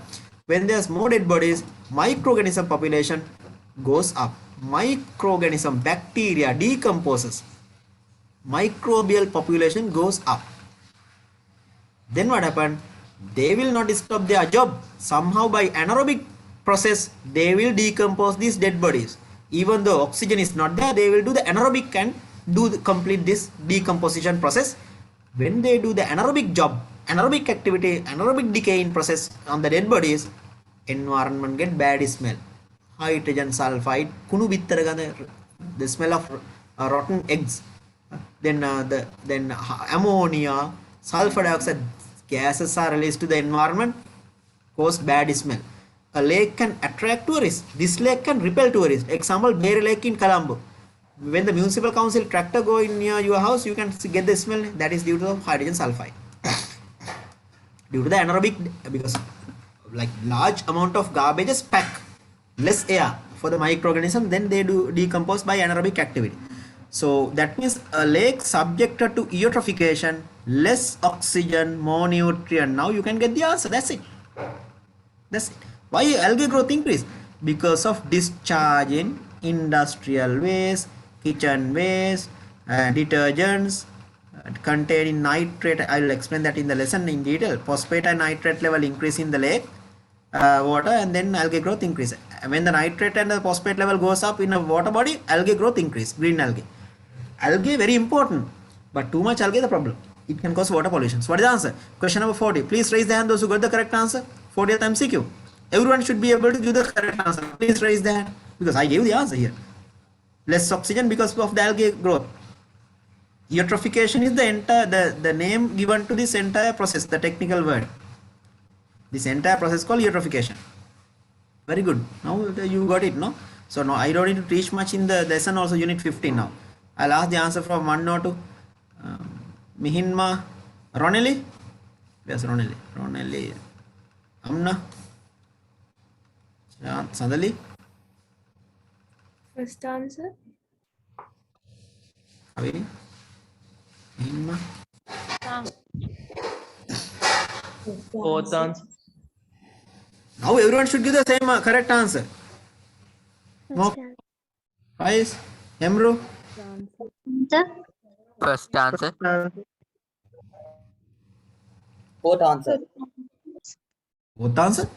Speaker 1: When there's more dead bodies, microorganism population goes up. Microorganism, bacteria decomposes. Microbial population goes up. Then what happened? They will not stop their job. Somehow by anaerobic process, they will decompose these dead bodies. Even though oxygen is not there, they will do the anaerobic and complete this decomposition process. When they do the anaerobic job, anaerobic activity, anaerobic decaying process on the dead bodies, environment get bad smell. Hydrogen sulfide, kunu bittara, the smell of rotten eggs. Then ammonia, sulfur dioxide gases are released to the environment, cause bad smell. A lake can attract tourists. This lake can repel tourists. Example, Bear Lake in Colombo. When the municipal council tractor go in near your house, you can get the smell. That is due to hydrogen sulfide. Due to the anaerobic, because like large amount of garbages pack less air for the microorganism, then they do decompose by anaerobic activity. So that means a lake subjected to eutrophication, less oxygen, more nutrient. Now you can get the answer. That's it. Why algae growth increase? Because of discharge in industrial waste, kitchen waste, detergents containing nitrate. I will explain that in the lesson in detail. Phosphate and nitrate level increase in the lake water, and then algae growth increase. When the nitrate and the phosphate level goes up in a water body, algae growth increase. Green algae. Algae very important, but too much algae the problem. It can cause water pollution. So what is the answer? Question number 40. Please raise the hand those who got the correct answer. 40th MCQ. Everyone should be able to give the correct answer. Please raise the hand because I gave the answer here. Less oxygen because of the algae growth. Eutrophication is the entire the name given to this entire process, the technical word. This entire process called eutrophication. Very good. Now you got it, no? So no, I don't need to teach much in the lesson. Also, unit 15 now. I'll ask the answer from 1 or 2. Mihinma, Ronelli. Yes, Ronelli. Ronelli. Amna. Sandali.
Speaker 8: First answer.
Speaker 1: Kaveri. Mihinma.
Speaker 4: Fourth answer.
Speaker 1: Now everyone should give the same correct answer. No.
Speaker 8: First answer.
Speaker 1: Faiz. Emru.
Speaker 8: Answer.
Speaker 4: First answer.
Speaker 5: Fourth answer.
Speaker 1: Both answer.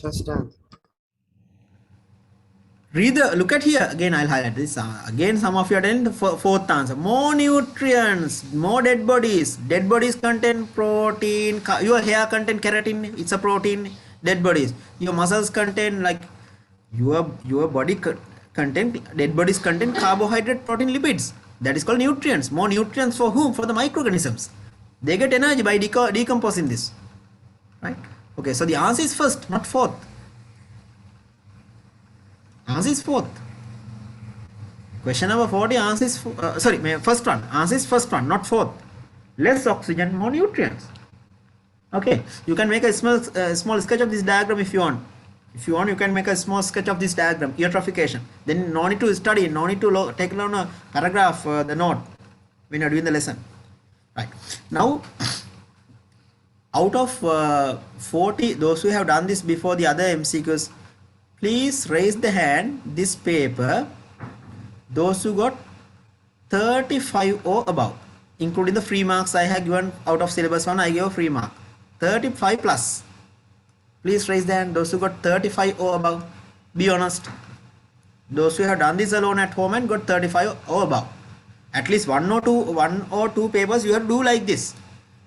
Speaker 5: First answer.
Speaker 1: Read the, look at here again. I'll highlight this again. Some of you are telling the fourth answer. More nutrients, more dead bodies. Dead bodies contain protein. Your hair contain keratin. It's a protein. Dead bodies. Your muscles contain like your body contain dead bodies contain carbohydrate, protein, lipids. That is called nutrients. More nutrients for whom? For the microorganisms. They get energy by decomposing this. Right? Okay. So the answer is first, not fourth. Answer is fourth. Question number 40. Answer is first one. Answer is first one, not fourth. Less oxygen, more nutrients. Okay. You can make a small sketch of this diagram if you want. If you want, you can make a small sketch of this diagram. Eutrophication. Then no need to study. No need to take down a paragraph, the note when you are doing the lesson. Right. Now, out of 40, those who have done this before the other MCQs, please raise the hand. This paper, those who got 35 or above, including the free marks I have given out of syllabus 1, I gave a free mark. 35 plus. Please raise the hand. Those who got 35 or above. Be honest. Those who have done this alone at home and got 35 or above. At least one or two papers you have to do like this.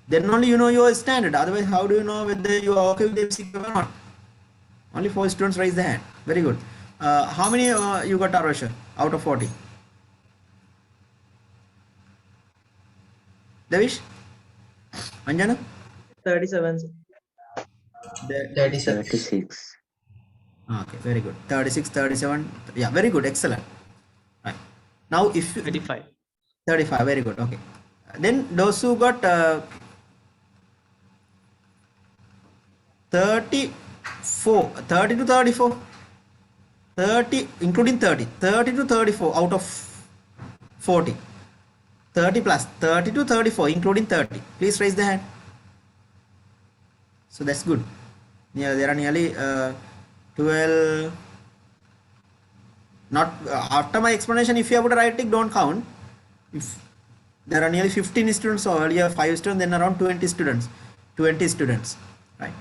Speaker 1: Then only you know your standard. Otherwise, how do you know whether you are okay with the MCQ or not? Only 4 students raise the hand. Very good. How many you got, Arosha, out of 40? Devish? Anjana?
Speaker 4: 37. Sir.
Speaker 2: 36.
Speaker 1: Okay, very good. 36, 37. Yeah, very good. Excellent. Right. Now, if you
Speaker 4: 35.
Speaker 1: 35, very good. Okay. Then those who got 34, 30 to 34, 30, including 30 to 34 out of 40. 30 plus 30 to 34, including 30. Please raise the hand. So that's good. Yeah, there are nearly 12. Not after my explanation, if you have to write it, don't count. If there are nearly 15 students, or earlier 5 students, then around 20 students. 20 students, right?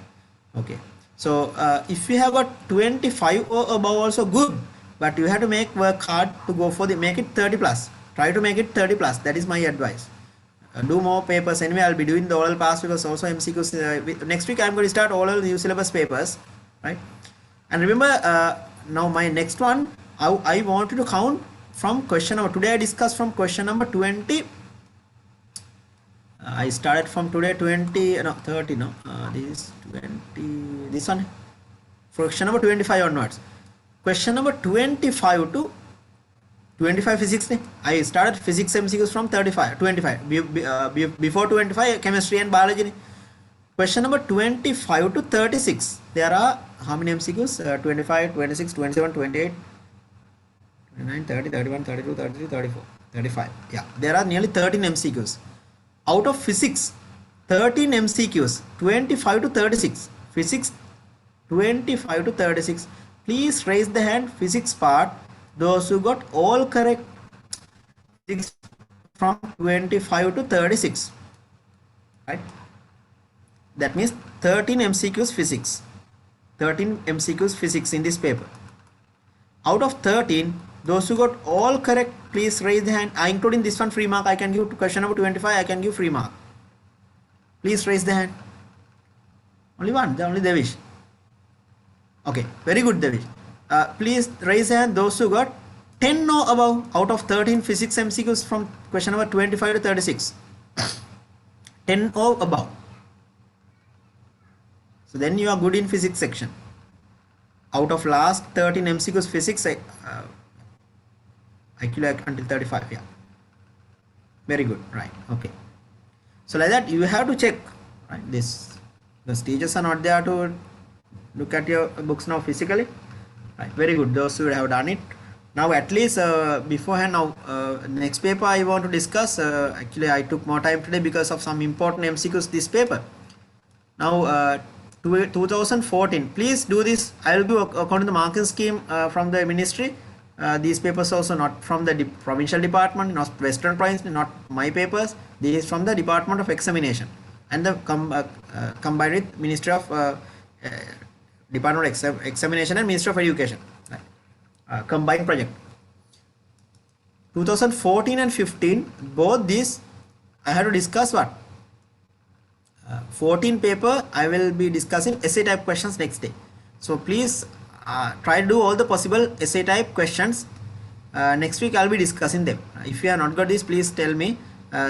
Speaker 1: Okay. So if you have got 25 or above, also good, but you have to work hard to go for make it 30 plus. Try to make it 30 plus. That is my advice. Do more papers. Anyway, I'll be doing the oral past papers also, MCQs. Next week I'm going to start oral new syllabus papers, right? And remember, now my next one, I want you to count from question number. Today I discussed from question number 20. I started from today 20, no 30, no. This is 20. This one. Question number 25 onwards. Question number 25 to 25 physics. I started physics MCQs from 25. Before 25, chemistry and biology. Question number 25 to 36. There are how many MCQs? 25, 26, 27, 28, 29, 30, 31, 32, 33, 34, 35. Yeah, there are nearly 13 MCQs. Out of physics, 13 MCQs, 25 to 36. Physics, 25 to 36. Please raise the hand. Physics part. Those who got all correct, from 25 to 36, right? That means 13 MCQs physics. 13 MCQs physics in this paper. Out of 13, those who got all correct, please raise the hand. Including this one, free mark. I can give to question number 25. I can give free mark. Please raise the hand. Only one. Only Devish. Okay. Very good, Devish. Please raise the hand. Those who got 10 or above out of 13 physics MCQs from question number 25 to 36. 10 or above. So then you are good in physics section. out of last 13 MCQs physics, actually until 35, yeah. Very good, right? Okay. So like that, you have to check, right? This, the teachers are not there to look at your books now physically, right? Very good. Those who have done it. Now at least beforehand. Now next paper I want to discuss. Actually, I took more time today because of some important MCQs. This paper. Now 2014. Please do this. I will be according to the marking scheme from the ministry. These papers also not from the provincial department, not Western Province, not my papers. This is from the Department of Examination and the combined with Ministry of Department of Examination and Ministry of Education. Combined project. 2014 and 15, both these I have to discuss what? 14 paper I will be discussing essay type questions next day. So please try to do all the possible essay type questions. Next week I'll be discussing them. If you have not got this, please tell me,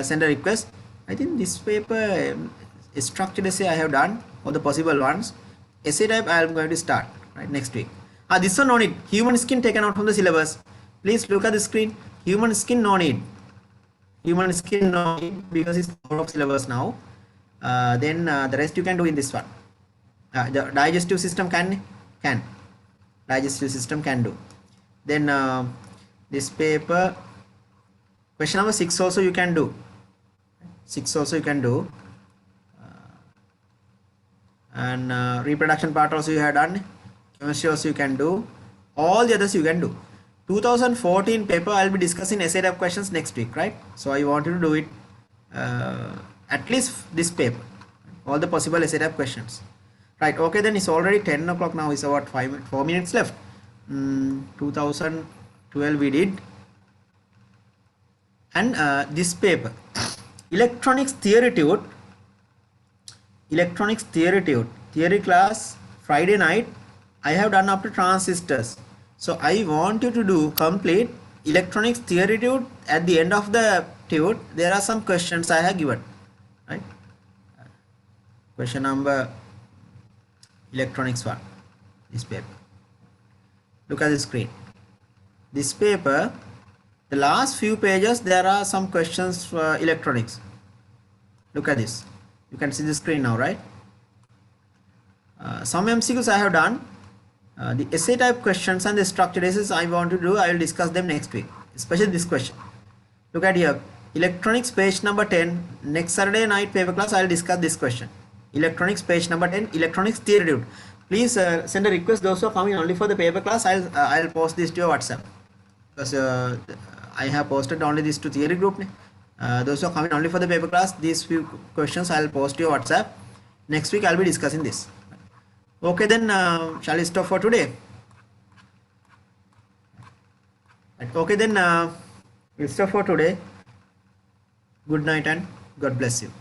Speaker 1: send a request. I think this paper structured essay I have done, all the possible ones. Essay type I am going to start right next week. This one no need. Human skin taken out from the syllabus. Please look at the screen. Human skin no need. Human skin no need because it's out of syllabus now. Then the rest you can do in this one. The digestive system can. Digestive system can do. Then this paper, question number 6 also you can do. 6 also you can do. And reproduction part also you have done. Chemistry also you can do. All the others you can do. 2014 paper I will be discussing essay type questions next week, right? So I want you to do it at least this paper, all the possible essay type questions, right? Okay, then it's already 10 o'clock now. It's about 4 minutes left. 2012 we did. And this paper, electronics theory tude, theory class Friday night I have done up to transistors. So I want you to do complete electronics theory tude. At the end of the tude there are some questions I have given, right? Question number electronics 1, this paper. Look at the screen. This paper, the last few pages there are some questions for electronics. Look at this. You can see the screen now, right? Some MCQs I have done. The essay type questions and the structured essays I want to do, I will discuss them next week, especially this question. Look at here, electronics page number 10. Next Saturday night paper class I will discuss this question. Electronics page number 10, electronics theory tude. Please send a request. Those who are coming only for the paper class, I'll post this to your WhatsApp, because I have posted only this to theory group. Those who are coming only for the paper class, these few questions I'll post to your WhatsApp. Next week I'll be discussing this. Okay, then shall we stop for today? Okay, then we'll stop for today. Good night and God bless you.